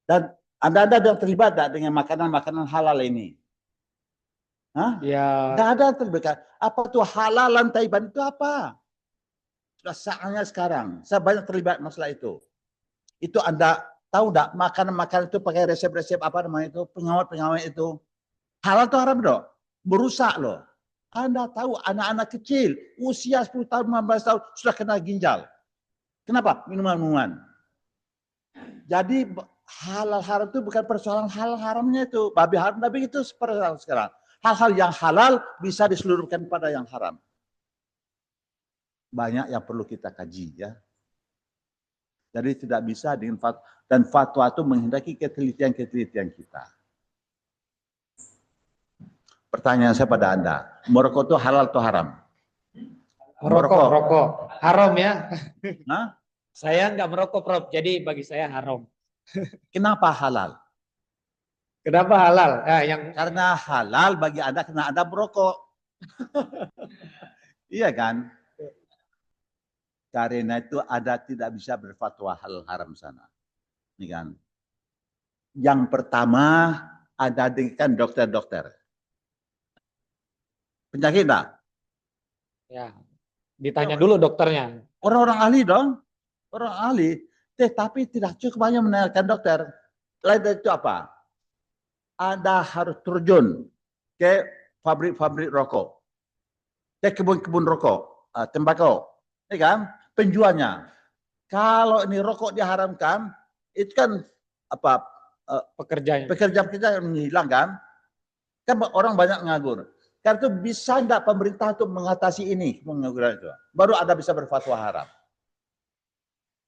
Dan Anda yang terlibat dengan makanan-makanan halal ini? Hah? Ya. Nggak ada terlibat. Apa itu halalan Taiban itu apa? Sudah saatnya sekarang. Saya banyak terlibat masalah itu. Itu Anda tahu enggak makanan-makanan itu pakai resep-resep apa namanya itu, pengawet-pengawet itu. Halal itu haram dong. Merusak loh. Anda tahu anak-anak kecil usia 10 tahun, 15 tahun sudah kena ginjal. Kenapa? Minuman-minuman. Jadi halal haram itu bukan persoalan halal haramnya itu. Babi haram tapi itu persoalan sekarang. Hal-hal yang halal bisa diseluruhkan pada yang haram. Banyak yang perlu kita kaji ya. Jadi tidak bisa dengan fatwa itu menghendaki ketelitian-ketelitian kita. Pertanyaan saya pada Anda, merokok itu halal atau haram? Merokok. Haram ya. Nah? Saya nggak merokok, Prof. Jadi bagi saya haram. Kenapa halal? Kenapa halal? Karena halal bagi Anda karena Anda merokok. Iya kan? Karena itu Anda tidak bisa berfatwa halal haram sana. Ini kan? Yang pertama, Anda dengarkan dokter-dokter. Penyakit enggak? Ya, ditanya dulu dokternya. Orang-orang ahli dong. Orang ahli. Tetapi tidak cukup hanya menanyakan dokter. Lain dari itu apa? Anda harus terjun ke pabrik-pabrik rokok. Ke kebun-kebun rokok. Tembakau. Ya kan? Penjualnya. Kalau ini rokok diharamkan, itu kan apa Pekerjanya. pekerja-pekerja yang menghilang kan orang banyak nganggur. Karena itu bisa enggak pemerintah untuk mengatasi ini pengangguran itu? Baru Anda bisa berfatwa haram.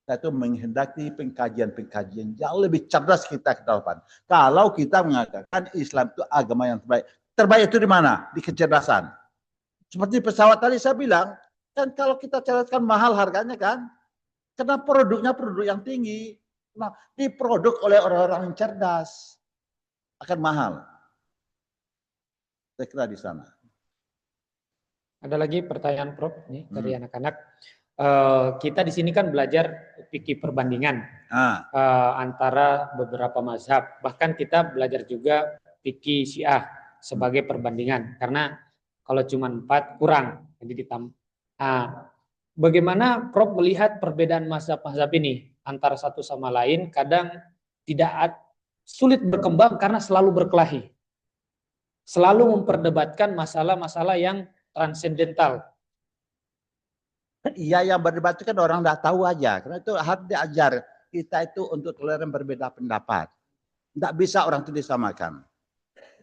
Itu menghendaki pengkajian-pengkajian jauh lebih cerdas kita ke depan. Kalau kita mengatakan Islam itu agama yang terbaik. Terbaik itu di mana? Di kecerdasan. Seperti pesawat tadi saya bilang, kan kalau kita cerdaskan mahal harganya kan, karena produknya produk yang tinggi. Nah, diproduk oleh orang-orang yang cerdas akan mahal. Saya kira di sana. Ada lagi pertanyaan Prof nih dari anak-anak. Kita di sini kan belajar fikih perbandingan antara beberapa mazhab. Bahkan kita belajar juga fikih Syiah sebagai perbandingan. Karena kalau cuma 4 kurang. Jadi bagaimana Prof melihat perbedaan mazhab-mazhab ini antara satu sama lain? Kadang tidak sulit berkembang karena selalu berkelahi. Selalu memperdebatkan masalah-masalah yang transendental. Iya, yang berdebat itu kan orang tidak tahu aja. Karena itu harus diajar kita itu untuk toleran berbeda pendapat. Tidak bisa orang itu disamakan.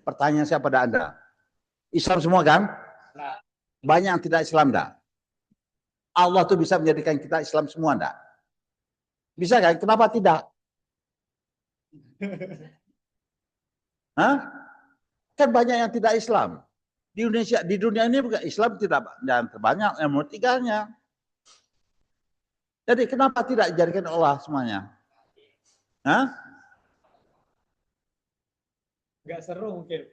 Pertanyaan saya pada Anda. Islam semua kan? Banyak yang tidak Islam enggak? Allah tuh bisa menjadikan kita Islam semua enggak? Bisa kan? Kenapa tidak? Hah? Kan banyak yang tidak Islam. Di Indonesia, di dunia ini bukan Islam tidak yang terbanyak, yang menurut tiganya. Jadi kenapa tidak dijadikan Allah semuanya? Hah? Gak seru mungkin.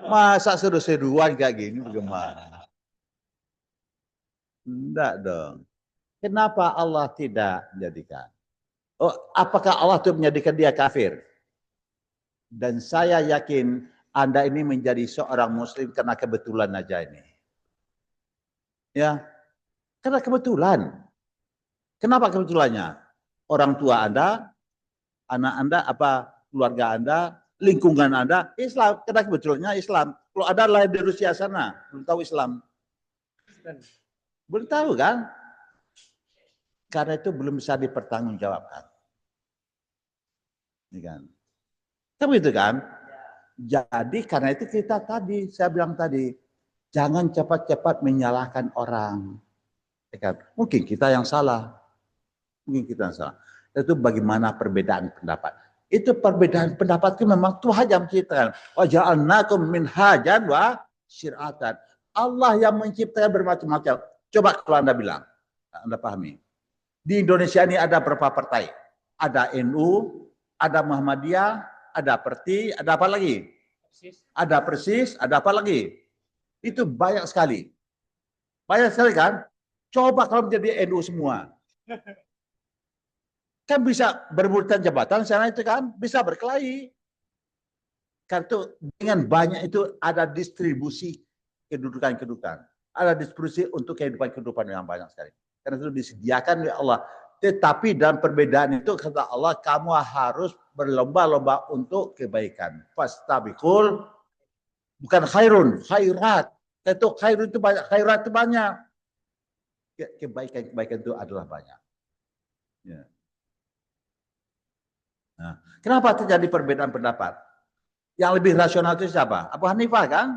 Masa seru-seruan kayak gini bagaimana? Enggak dong. Kenapa Allah tidak menjadikan? Oh, apakah Allah itu menjadikan dia kafir? Dan saya yakin Anda ini menjadi seorang muslim karena kebetulan aja ini. Ya, karena kebetulan. Kenapa kebetulannya? Orang tua Anda, anak Anda, keluarga Anda, lingkungan Anda, Islam. Karena kebetulannya Islam. Kalau ada lahir di Rusia sana, belum tahu Islam. Belum tahu kan? Karena itu belum bisa dipertanggungjawabkan. Ini kan. Tapi itu kan. Jadi karena itu kita tadi, saya bilang tadi, jangan cepat-cepat menyalahkan orang. Mungkin kita yang salah. Mungkin kita yang salah. Itu bagaimana perbedaan pendapat. Itu perbedaan pendapat itu memang Tuhan yang menciptakan. Wa ja'alnakum minhajan wa syir'atan. Allah yang menciptakan bermacam-macam. Coba kalau Anda bilang, Anda pahami. Di Indonesia ini ada berapa partai? Ada NU, ada Muhammadiyah, ada Perti, ada apa lagi? Ada Persis, ada apa lagi? Itu banyak sekali. Banyak sekali kan? Coba kalau menjadi NU semua. Kan bisa berebutan jabatan sana itu kan, bisa berkelahi. Karena itu dengan banyak itu ada distribusi kedudukan-kedudukan. Ada distribusi untuk kehidupan-kehidupan yang banyak sekali. Karena itu disediakan oleh Allah. Tetapi dalam perbedaan itu kata Allah, kamu harus berlomba-lomba untuk kebaikan. Fastabiqul, bukan khairun, khairat. Itu khairun itu banyak, khairat itu banyak. Kebaikan-kebaikan itu adalah banyak. Ya. Nah, kenapa terjadi perbedaan pendapat? Yang lebih rasional itu siapa? Abu Hanifah kan?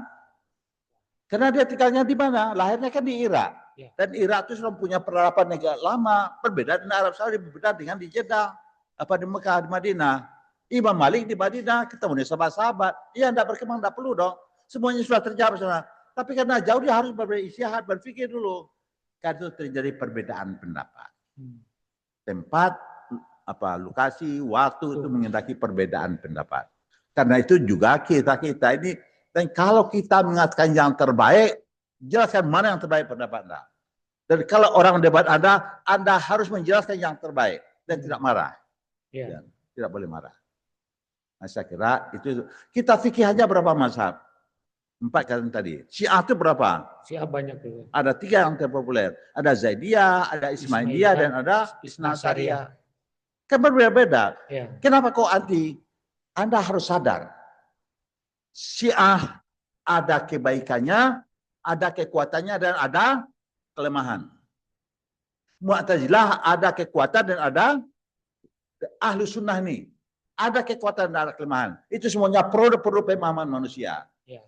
Karena dia tinggalnya di mana? Lahirnya kan di Irak. Ya. Dan Irak itu sudah punya peradaban negara lama. Berbeda dengan Arab Saudi, berbeda dengan di Jeddah. Di Mekah, di Madinah. Imam Malik di Madinah, ketemu dengan sahabat-sahabat. Iya, tidak berkembang, tidak perlu dong. Semuanya sudah terjawab sana. Tapi karena jauh dia harus beristihad, berpikir dulu. Karena itu terjadi perbedaan pendapat. Tempat, lokasi, waktu itu menghendaki perbedaan pendapat. Karena itu juga kita ini, dan kalau kita mengatakan yang terbaik, jelaskan mana yang terbaik pendapat Anda. Dan kalau orang debat Anda harus menjelaskan yang terbaik dan tidak marah. Ya, tidak boleh marah. Nah, saya kira itu kita fikih aja berapa mazhab? 4 kan tadi. Syiah itu berapa? Syiah banyak juga. Ada 3 yang terpopuler. Ada Zaidiyah, ada Ismailiyah, dan ada Isna Asyariyah. Kan berbeda-beda. Ya. Kenapa kok anti? Anda harus sadar. Syiah ada kebaikannya, ada kekuatannya, dan ada kelemahan. Mu'tazilah ada kekuatan dan ada ahlu sunnah nih. Ada kekuatan dan ada kelemahan. Itu semuanya produk-produk pemahaman manusia. Ya.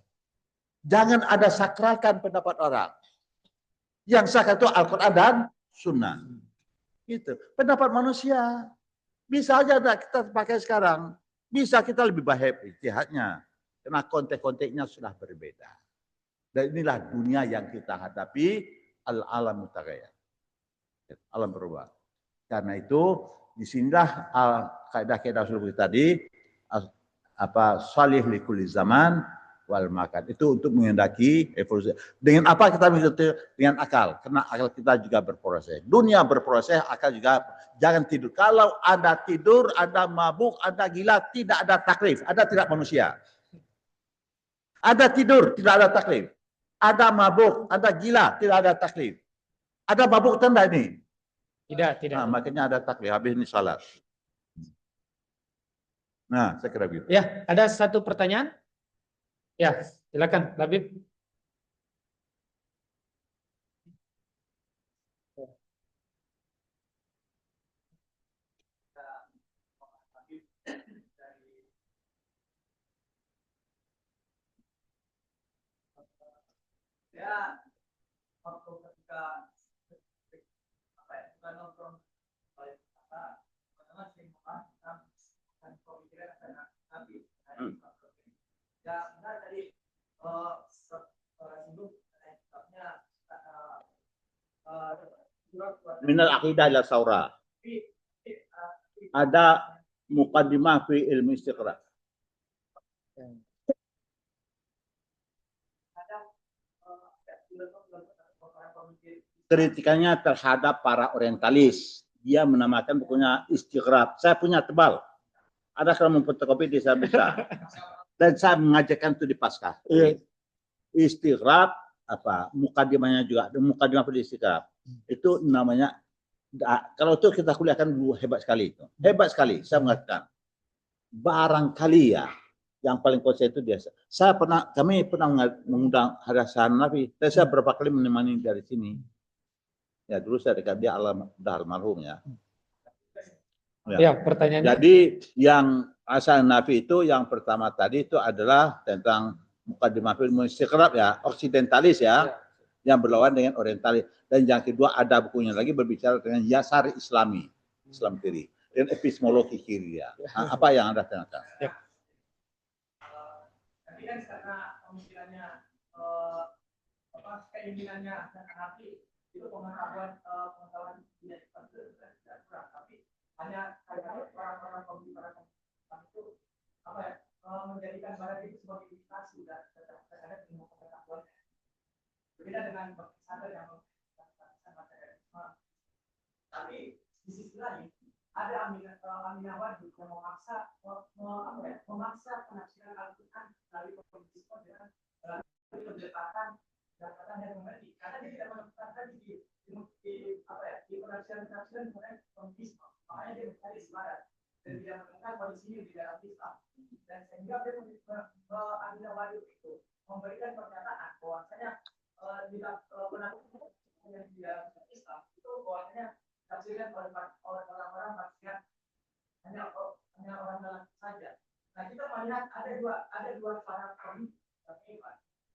Jangan ada sakralkan pendapat orang. Yang sah itu Al-Quran dan Sunnah. Gitu. Pendapat manusia. Bisa aja kita pakai sekarang. Bisa kita lebih baik ijtihadnya. Karena konteks-konteksnya sudah berbeda. Dan inilah dunia yang kita hadapi. Al-alam mutaghayyir. Alam berubah. Karena itu disinilah kaidah-kaidah usul tadi salih likulli zaman wal makan. Itu untuk mengendaki evolusi. Dengan apa kita mengikuti? Dengan akal. Karena akal kita juga berproses. Dunia berproses, akal juga. Jangan tidur. Kalau Anda tidur, Anda mabuk, Anda gila, tidak ada taklif. Ada tidak manusia? Ada tidur, tidak ada taklif. Ada mabuk, Anda gila, tidak ada taklif. Ada mabuk tanda ini? Tidak. Nah, makanya ada taklif. Habis ini salat. Nah, saya kira begitu. Ya, ada satu pertanyaan? Ya, silakan, Labib. Ya, waktu ketika kita nongkrong pertama sering membahas tentang pemikiran anak Nabi. Ya, benar tadi singgung kitabnya Minal aqidah ila saura. Ada muqaddimah fi ilmu istiqra. Kritikannya terhadap para orientalis. Dia menamakan bukunya Istighraq. Saya punya tebal. Ada kalau memfotokopi di saya bisa. Dan saya mengajarkan itu di Paskah. Istighraq apa? Mukaddimahnya juga. Mukaddimah pada Istighraq. Itu namanya. Kalau itu kita kuliahkan dulu hebat sekali itu. Hebat sekali. Saya mengatakan barangkali ya yang paling konsen itu dia. Kami pernah mengundang Hadasan Nabi. Dan saya berapa kali menemani dari sini. Ya dulu saya dekat dia almarhum ya. Ya, pertanyaannya. Jadi yang asal Nabi itu yang pertama tadi itu adalah tentang muqaddimah ilmu istiqrab ya, oksidentalis ya, yang berlawan dengan orientalis. Dan yang kedua ada bukunya lagi berbicara dengan Yasar Islami, Islam kiri, dan epistemologi kiri ya. Nah, apa yang Anda tanyakan? Ya. Tapi kan karena pemikirannya keinginannya Nabi itu pengetahuan tidak kurang, tapi hanya orang-orang pemikiran itu apa ya menjadikan barang itu sebagai imitasi dan terhadap ilmu pengetahuan. Berbeda dengan sadar yang materialisme. Tapi di sisi lain ada Aminawan yang memaksa penafsiran Al-Quran dari pembentukan dengan pendekatan dan yang mengerti. Karena dia tidak menemukan tadi di penafsiran mengenai pembentukan. Makanya dia mencari sebaran dan tidak menemukan kondisinya di dalam Islam. Dan sehingga dia Aminawan itu memberikan pernyataan bahwasanya di penafsiran yang di dalam Islam itu bahwasanya tafsirkan oleh orang-orang tafsirkan hanya orang dalam saja. Nah kita melihat ada dua cara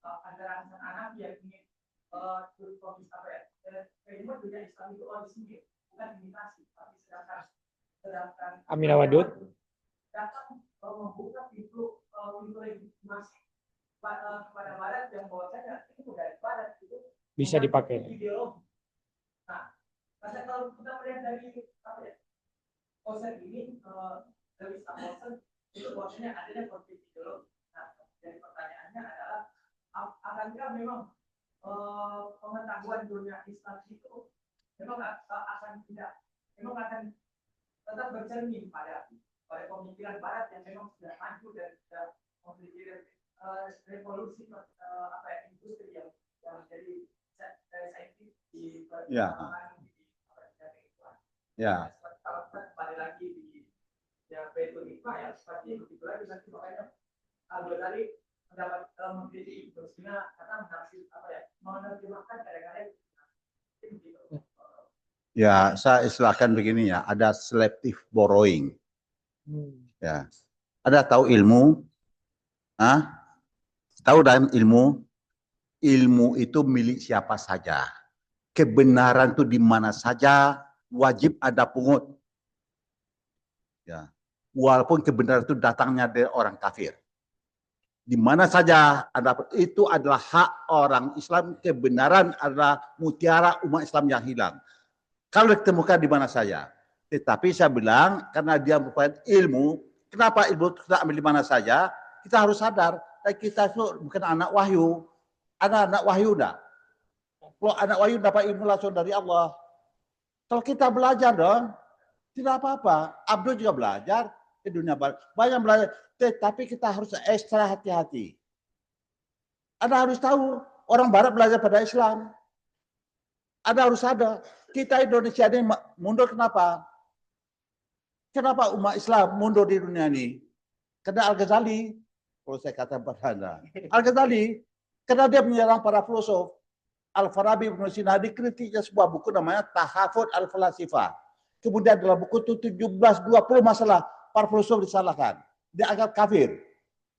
antara Hasan Hanafi yang ingin ilmu dunia Islam itu orisinil bukan imitasi, tapi sedangkan Aminawadud datang membuka pintu legitimasi kepada Barat yang bahwasanya itu dari Barat itu bisa dipakai. Ideologi. Nah, kalau kita melihat dari konsep ini dari Samuelson itu bahwasanya adanya konflik ideologi. Nah, jadi pertanyaannya adalah akankah memang pengetahuan dunia Islam itu memang akan tetap bercermin pada pada pemikiran Barat yang memang sudah maju dan sudah memiliki revolusi apa ya, industri yang jadi saintis di perkembangan Ya. kalau kita kembali lagi di ya Betul Hikmah ya seperti begitu lagi nanti makanya Al-Ghazali mendapat mengkritik Ibnu Sina karena menafsir apa ya menerjemahkan kadang-kadang begitu. Ya, saya istilahkan begini ya, ada selective borrowing. Ya, ada tahu ilmu? Hah? Tahu dan ilmu itu milik siapa saja. Kebenaran itu di mana saja, wajib ada pungut. Ya. Walaupun kebenaran itu datangnya dari orang kafir. Di mana saja ada, itu adalah hak orang Islam, kebenaran adalah mutiara umat Islam yang hilang. Kalau ditemukan di mana saja. Tetapi saya bilang, karena dia merupakan ilmu, kenapa ilmu tidak ambil di mana saja, kita harus sadar, kita itu bukan anak wahyu. Anak wahyu dah. Kalau anak wahyu dapat ilmu langsung dari Allah. Kalau kita belajar dong, tidak apa-apa. Abdul juga belajar di dunia barat. Banyak belajar. Tetapi kita harus ekstra hati-hati. Anda harus tahu, orang barat belajar pada Islam. Anda harus ada. Kita Indonesia ini mundur kenapa? Kenapa umat Islam mundur di dunia ini? Karena Al-Ghazali. Kalau saya kata pada Anda. Al-Ghazali, karena dia menyerang para filosof. Al-Farabi Ibnu Sina dikritiknya sebuah buku namanya Tahafut Al-Falasifah. Kemudian dalam buku itu 17-20 masalah para filosof disalahkan. Dia anggap kafir.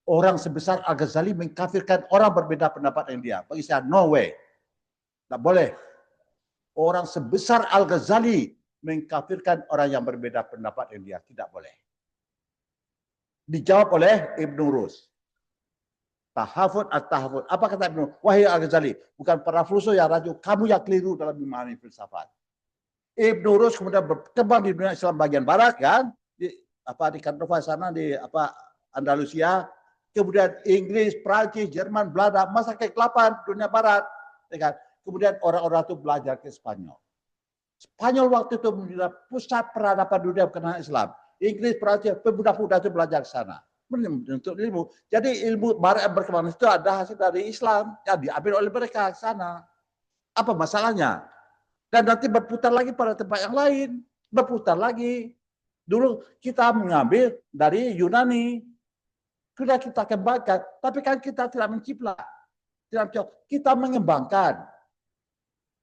Orang sebesar Al-Ghazali mengkafirkan orang berbeda pendapat dengan dia. Bagi saya, no way. Tak boleh. Orang sebesar Al-Ghazali mengkafirkan orang yang berbeda pendapat dengan dia. Tidak boleh. Dijawab oleh Ibnu Rus. Tahafut at-tahafut. Apa kata Ibnu? Wahai Al-Ghazali, bukan para filosof yang rajuk, kamu yang keliru dalam memahami filsafat. Ibnu Rus kemudian berkembang di dunia Islam bagian barat kan, di Cordova sana di Andalusia, kemudian Inggris, Prancis, Jerman, Belanda, masa kegelapan dunia barat, kan? Kemudian orang-orang itu belajar ke Spanyol. Spanyol waktu itu menjadi pusat peradaban dunia berkenaan Islam. Inggris, Prancis, pemuda-pemuda itu belajar ke sana. Untuk ilmu. Jadi ilmu barat yang berkembang itu ada hasil dari Islam yang diambil oleh mereka ke sana. Apa masalahnya? Dan nanti berputar lagi pada tempat yang lain. Berputar lagi. Dulu kita mengambil dari Yunani. Sudah kita kembangkan. Tapi kan kita tidak mencipta. Kita mengembangkan.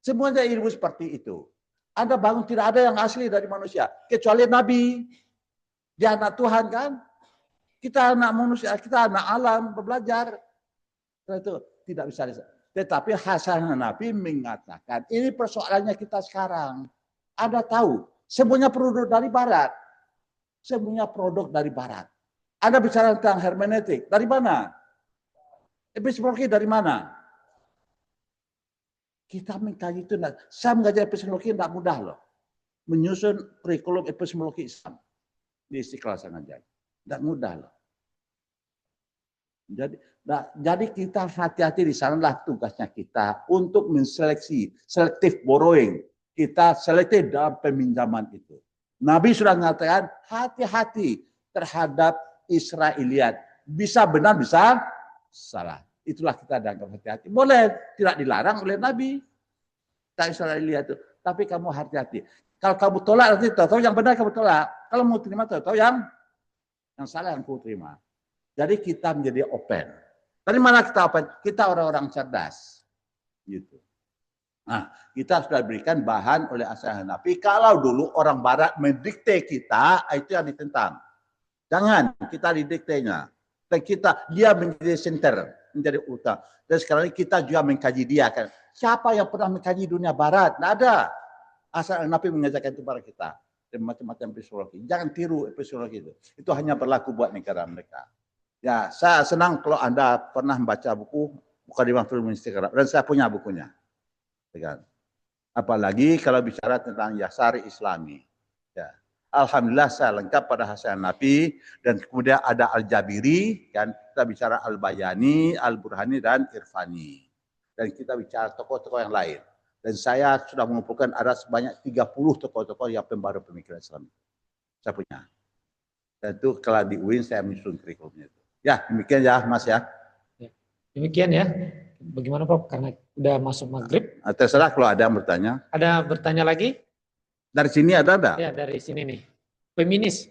Semuanya ilmu seperti itu. Anda bangun tidak ada yang asli dari manusia. Kecuali Nabi. Dia anak Tuhan kan. Kita anak manusia, kita anak alam, belajar. Itu tidak bisa. Tetapi Hasan Hanafi mengatakan, ini persoalannya kita sekarang. Anda tahu, semuanya produk dari Barat. Semuanya produk dari Barat. Anda bicara tentang hermeneutik, dari mana? Epistemologi dari mana? Kita mengkaji itu, saya mengajar epistemologi tidak mudah loh. Menyusun kurikulum epistemologi Islam. Di Istiqlal saya ngajar. Tidak mudah loh. Jadi kita hati-hati di sanalah tugasnya kita untuk menseleksi, selective borrowing. Kita selektif dalam peminjaman itu. Nabi sudah mengatakan hati-hati terhadap Israiliyat. Bisa benar, bisa salah. Itulah kita dianggap hati-hati. Boleh tidak dilarang oleh Nabi. Tak Israiliyat itu. Tapi kamu hati-hati. Kalau kamu tolak, nanti tahu yang benar kamu tolak. Kalau mau terima, tahu yang salah yang kamu terima. Jadi kita menjadi open. Dari mana kita open? Kita orang-orang cerdas. Gitu. Nah, kita sudah berikan bahan oleh Hasan Hanafi. Kalau dulu orang Barat mendikte kita, itu yang ditentang. Jangan kita didiktenya. Dan dia menjadi center, menjadi utang. Dan sekarang ini kita juga mengkaji dia kan. Siapa yang pernah mengkaji dunia Barat? Tidak ada. Hasan Hanafi mengajarkan itu kepada kita. Dan macam-macam epistemologi. Jangan tiru epistemologi itu. Itu hanya berlaku buat negara mereka. Ya, saya senang kalau Anda pernah membaca buku Muqaddimah fil Istiqra' dan saya punya bukunya. Apalagi kalau bicara tentang Yasari Islami. Ya. Alhamdulillah saya lengkap pada Hasan Hanafi dan kemudian ada Al-Jabiri, kan kita bicara Al-Bayani, Al-Burhani dan Irfani. Dan kita bicara tokoh-tokoh yang lain. Dan saya sudah mengumpulkan ada sebanyak 30 tokoh-tokoh yang pembaru pemikiran Islam. Saya punya. Dan itu kalau di UIN saya menyusun kurikulumnya itu. Ya, demikian ya Mas ya. Demikian ya. Bagaimana Prof? Karena udah masuk maghrib. Terserah kalau ada yang bertanya. Ada bertanya lagi? Dari sini ada? Ya, dari sini nih. Feminis.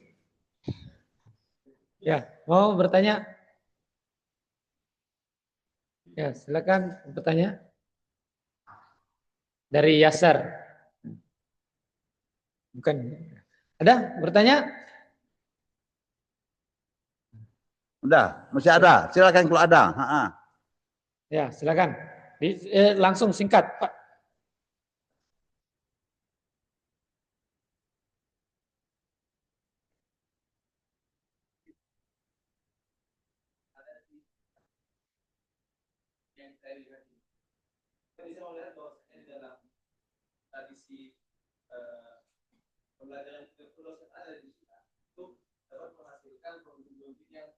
Ya, mau bertanya? Ya, silakan bertanya. Dari Yasser. Bukan. Ada bertanya? Udah, masih ada. Silakan kalau ada. Ya, silakan. Langsung singkat, Pak. Yang saya lihat ini, saya bisa melihat bahwa ini dalam tradisi pembelajaran filsafat yang ada di kita itu dapat menghasilkan pemimpin yang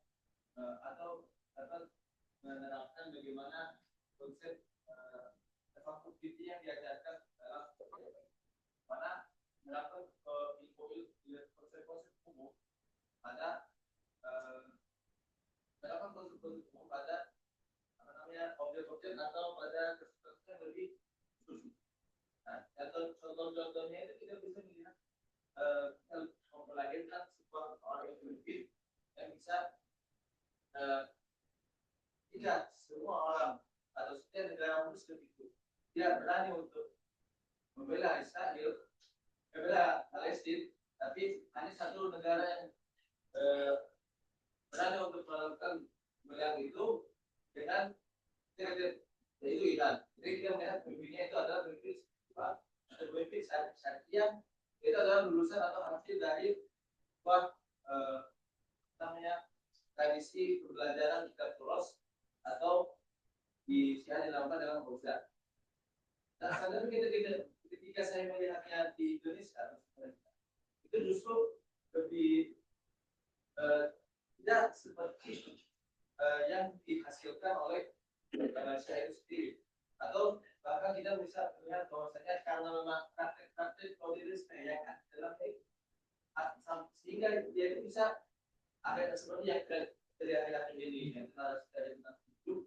atau dapat menerapkan bagaimana konsep evaluasi yang diajarkan dalam mana menerapkan konsep-konsep umum pada menerapkan konsep-konsep umum pada objek-objek atau pada kesulitan yang lebih khusus. Nah, contoh-contohnya itu kita bisa melihat melahirkan sebuah orang yang lebih yang bisa tidak semua orang atau setiap negara muslim itu tidak berani untuk membela Israel, membela Palestina, tapi hanya satu negara yang berani untuk melakukan yang itu dengan yaitu Iran. Jadi kita melihat pemimpinnya itu adalah pemimpin syariah itu adalah lulusan atau hasil dari sebuah namanya tradisi pembelajaran kitab Turos atau dilakukan dalam bahasa. Nah, sebenarnya ketika saya melihatnya di Indonesia itu justru lebih tidak seperti yang dihasilkan oleh Indonesia itu sendiri, atau bahkan kita bisa melihat bahwasanya karena memang praktek-praktek komunisme yang ada dalam itu sehingga dia itu bisa ada seperti yang terjadi ini yang kita dari itu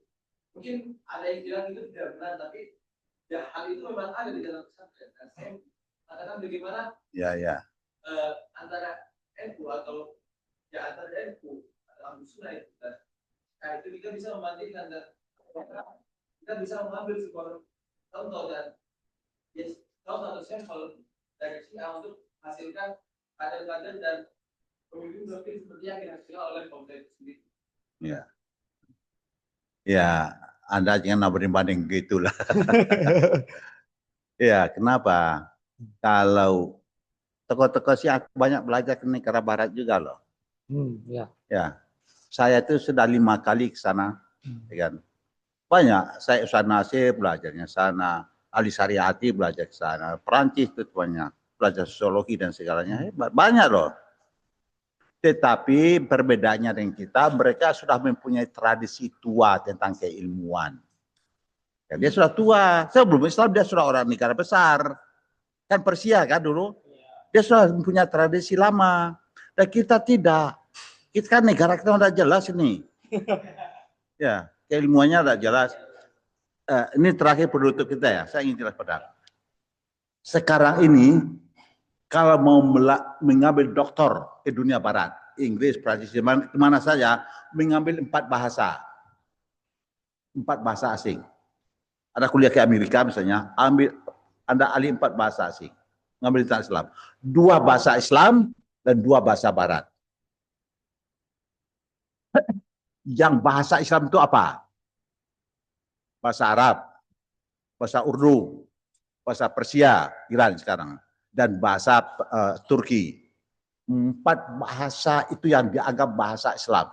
mungkin ada yang bilang itu tidak benar, tapi ya hal itu memang ada di dalam pesantren. Dan saya katakan bagaimana antara NU atau ya antara NU atau Abu Sunnah itu nah itu kita bisa membandingkan dan kita bisa mengambil sebuah contoh dan contoh atau sampel dari Syiah untuk hasilkan kader-kader dan pemimpin seperti yang dihasilkan oleh pemerintah sendiri. Ya, ya, Anda jangan banding gitulah. Ya, kenapa? Kalau tokoh-tokoh Syiah banyak belajar ke negara Barat juga loh. Ya, saya itu sudah 5 kali ke sana, kan? Banyak, saya Ustaz Nasir belajarnya sana, Ali Syariati belajar ke sana, Perancis itu banyak, belajar sosiologi dan segalanya, banyak loh. Tetapi perbedaannya dengan kita, mereka sudah mempunyai tradisi tua tentang keilmuan. Ya, dia sudah tua, sebelum Islam dia sudah orang negara besar, kan Persia kan dulu, dia sudah mempunyai tradisi lama, dan kita tidak. Kita kan negara kita sudah jelas ini, ya. Keilmuannya tidak jelas. Ini terakhir penutup kita ya. Saya ingin jelas pada. Sekarang ini kalau mau mengambil doktor ke dunia barat, Inggris, Prancis, kemana saja, mengambil 4 bahasa. 4 bahasa asing. Ada kuliah ke Amerika misalnya, Anda ahli 4 bahasa asing. Mengambil tentang Islam. 2 bahasa Islam dan 2 bahasa barat. Yang bahasa Islam itu apa? Bahasa Arab, bahasa Urdu, bahasa Persia, Iran sekarang, dan bahasa Turki. 4 bahasa itu yang dianggap bahasa Islam.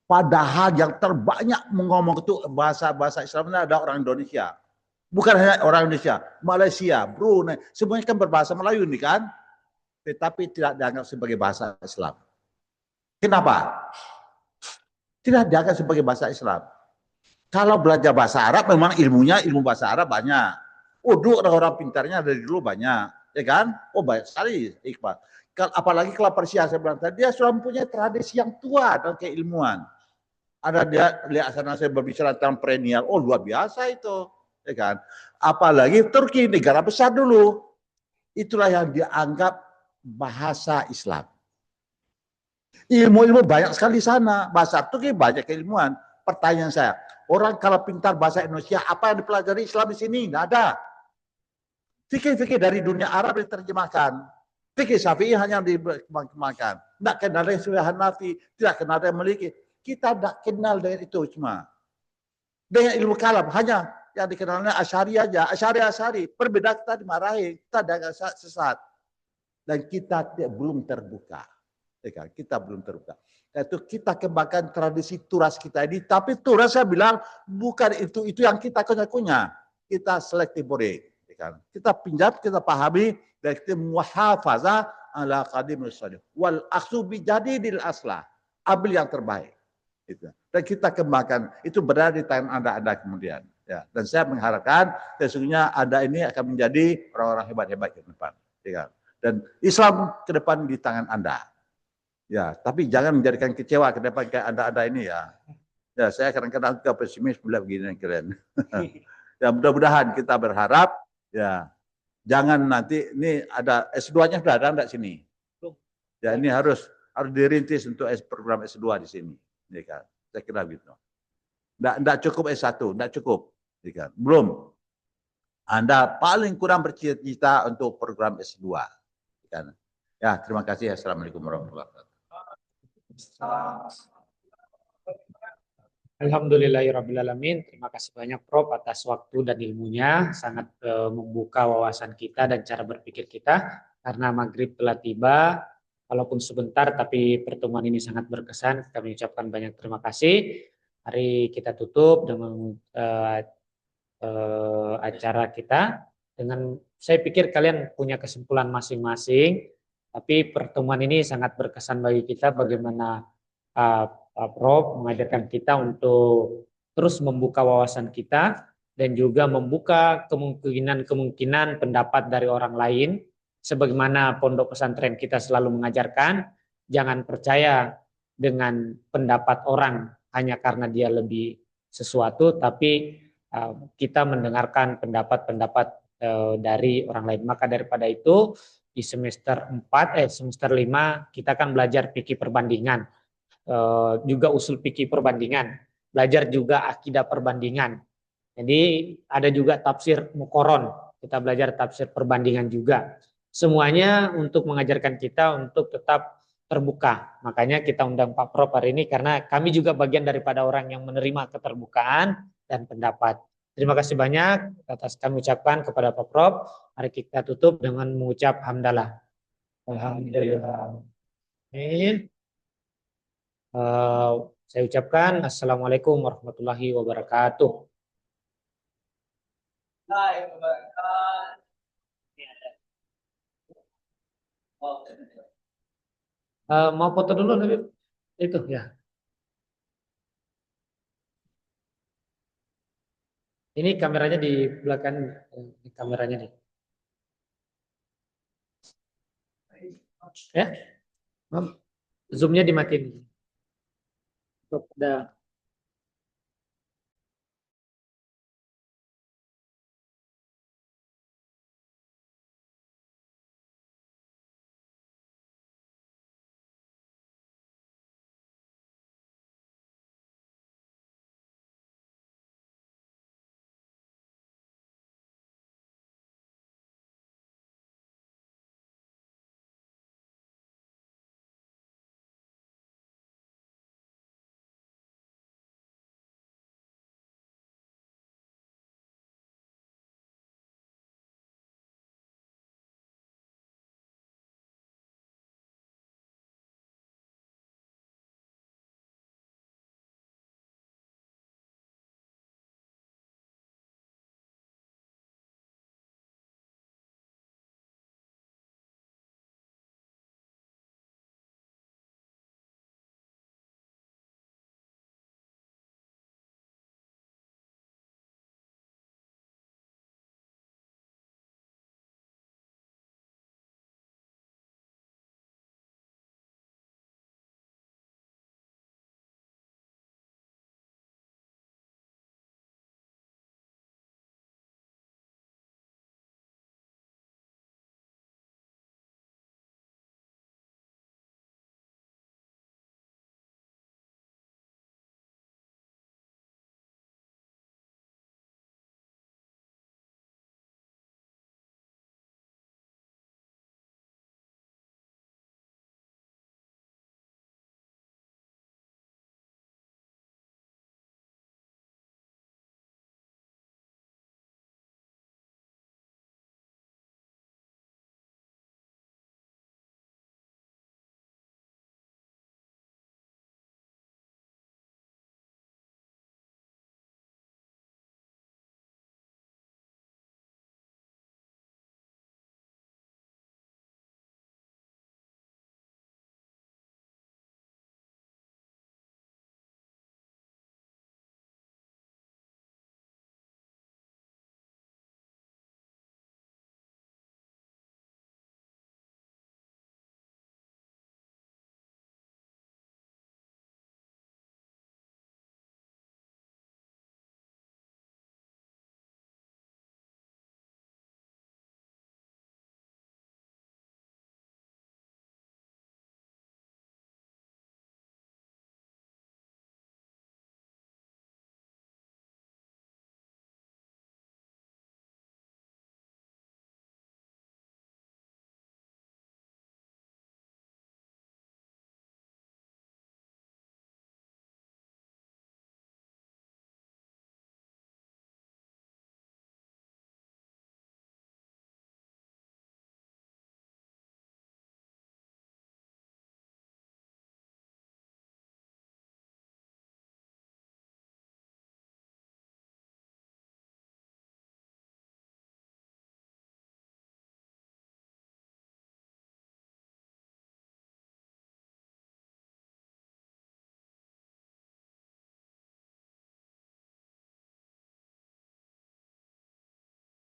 Padahal yang terbanyak mengomong itu bahasa Islam ada orang Indonesia. Bukan hanya orang Indonesia, Malaysia, Brunei, semuanya kan berbahasa Melayu nih kan, tetapi tidak dianggap sebagai bahasa Islam. Kenapa? Tidak dianggap sebagai bahasa Islam. Kalau belajar bahasa Arab memang ilmu bahasa Arab banyak. Oh, dulu orang pintarnya dari dulu banyak, ya kan? Oh, banyak sekali Iqbal. apalagi kalau Persia saya bilang tadi, dia sudah mempunyai tradisi yang tua dalam keilmuan. Ada dia lihat sana saya berbicara tentang perennial, oh luar biasa itu, ya kan? Apalagi Turki negara besar dulu, itulah yang dianggap bahasa Islam. Ilmu-ilmu banyak sekali sana, bahasa Turki banyak keilmuan. Pertanyaan saya, orang kalau pintar bahasa Indonesia, apa yang dipelajari Islam di sini? Tidak ada. Fikih-fikih dari dunia Arab diterjemahkan. Fikih Syafi'i hanya dikembangkan. Tidak kenal dengan Sufyan Hanafi, tidak kenal dengan Maliki. Kita tidak kenal dengan itu semua. Dengan ilmu kalam hanya yang dikenalnya Asy'ari aja, Asy'ari. Perbedaan kita dimarahi, kita agak sesat. Dan kita belum terbuka. Kita belum terbuka. Itu kita kembangkan tradisi turas kita ini, tapi turas saya bilang bukan itu yang kita kunyah-kunyah. Kita selektif bore. Kita pinjam, kita pahami, dan kita muhafazah ala qadim as-salih. Wal aksu bi jadidil aslah. Ambil yang terbaik. Dan kita kembangkan, itu berada di tangan Anda kemudian. Ya. Dan saya mengharapkan sesungguhnya Anda ini akan menjadi orang-orang hebat-hebat ke depan. Ya. Dan Islam ke depan di tangan Anda. Ya, tapi jangan menjadikan kecewa ke depan kayak Anda ini ya. Ya, saya kadang-kadang juga pesimis bila begini kalian. Ya, mudah-mudahan kita berharap ya jangan nanti ini ada S2-nya sudah ada enggak sini. Ya, ini harus dirintis untuk program S2 di sini. Ya kan? Saya kira gitu. Nggak cukup S1, nggak cukup. Ya kan? Belum. Anda paling kurang bercita-cita untuk program S2. Ya, kan? Ya, terima kasih. Assalamualaikum warahmatullahi wabarakatuh. Alhamdulillahirrabbilalamin. Terima kasih banyak Prof atas waktu dan ilmunya. Sangat membuka wawasan kita dan cara berpikir kita. Karena maghrib telah tiba, walaupun sebentar tapi pertemuan ini sangat berkesan. Kami ucapkan banyak terima kasih. Mari kita tutup dengan acara kita. Saya pikir kalian punya kesimpulan masing-masing. Tapi pertemuan ini sangat berkesan bagi kita. Bagaimana Prof mengajarkan kita untuk terus membuka wawasan kita dan juga membuka kemungkinan pendapat dari orang lain. Sebagaimana pondok pesantren kita selalu mengajarkan, jangan percaya dengan pendapat orang hanya karena dia lebih sesuatu, tapi kita mendengarkan pendapat-pendapat dari orang lain. Maka daripada itu di semester 5 kita akan belajar fikih perbandingan. Juga usul fikih perbandingan, belajar juga akidah perbandingan. Jadi ada juga tafsir muqaron, kita belajar tafsir perbandingan juga. Semuanya untuk mengajarkan kita untuk tetap terbuka. Makanya kita undang Pak Prof hari ini karena kami juga bagian daripada orang yang menerima keterbukaan dan pendapat. Terima kasih banyak atas kami ucapkan kepada Pak Prof. Mari kita tutup dengan mengucap hamdalah. Alhamdulillah. Amin. Saya ucapkan Assalamualaikum warahmatullahi wabarakatuh. Mau foto dulu itu ya. Ini kameranya di belakang, kameranya nih. Ya, zoomnya dimatiin. Udah.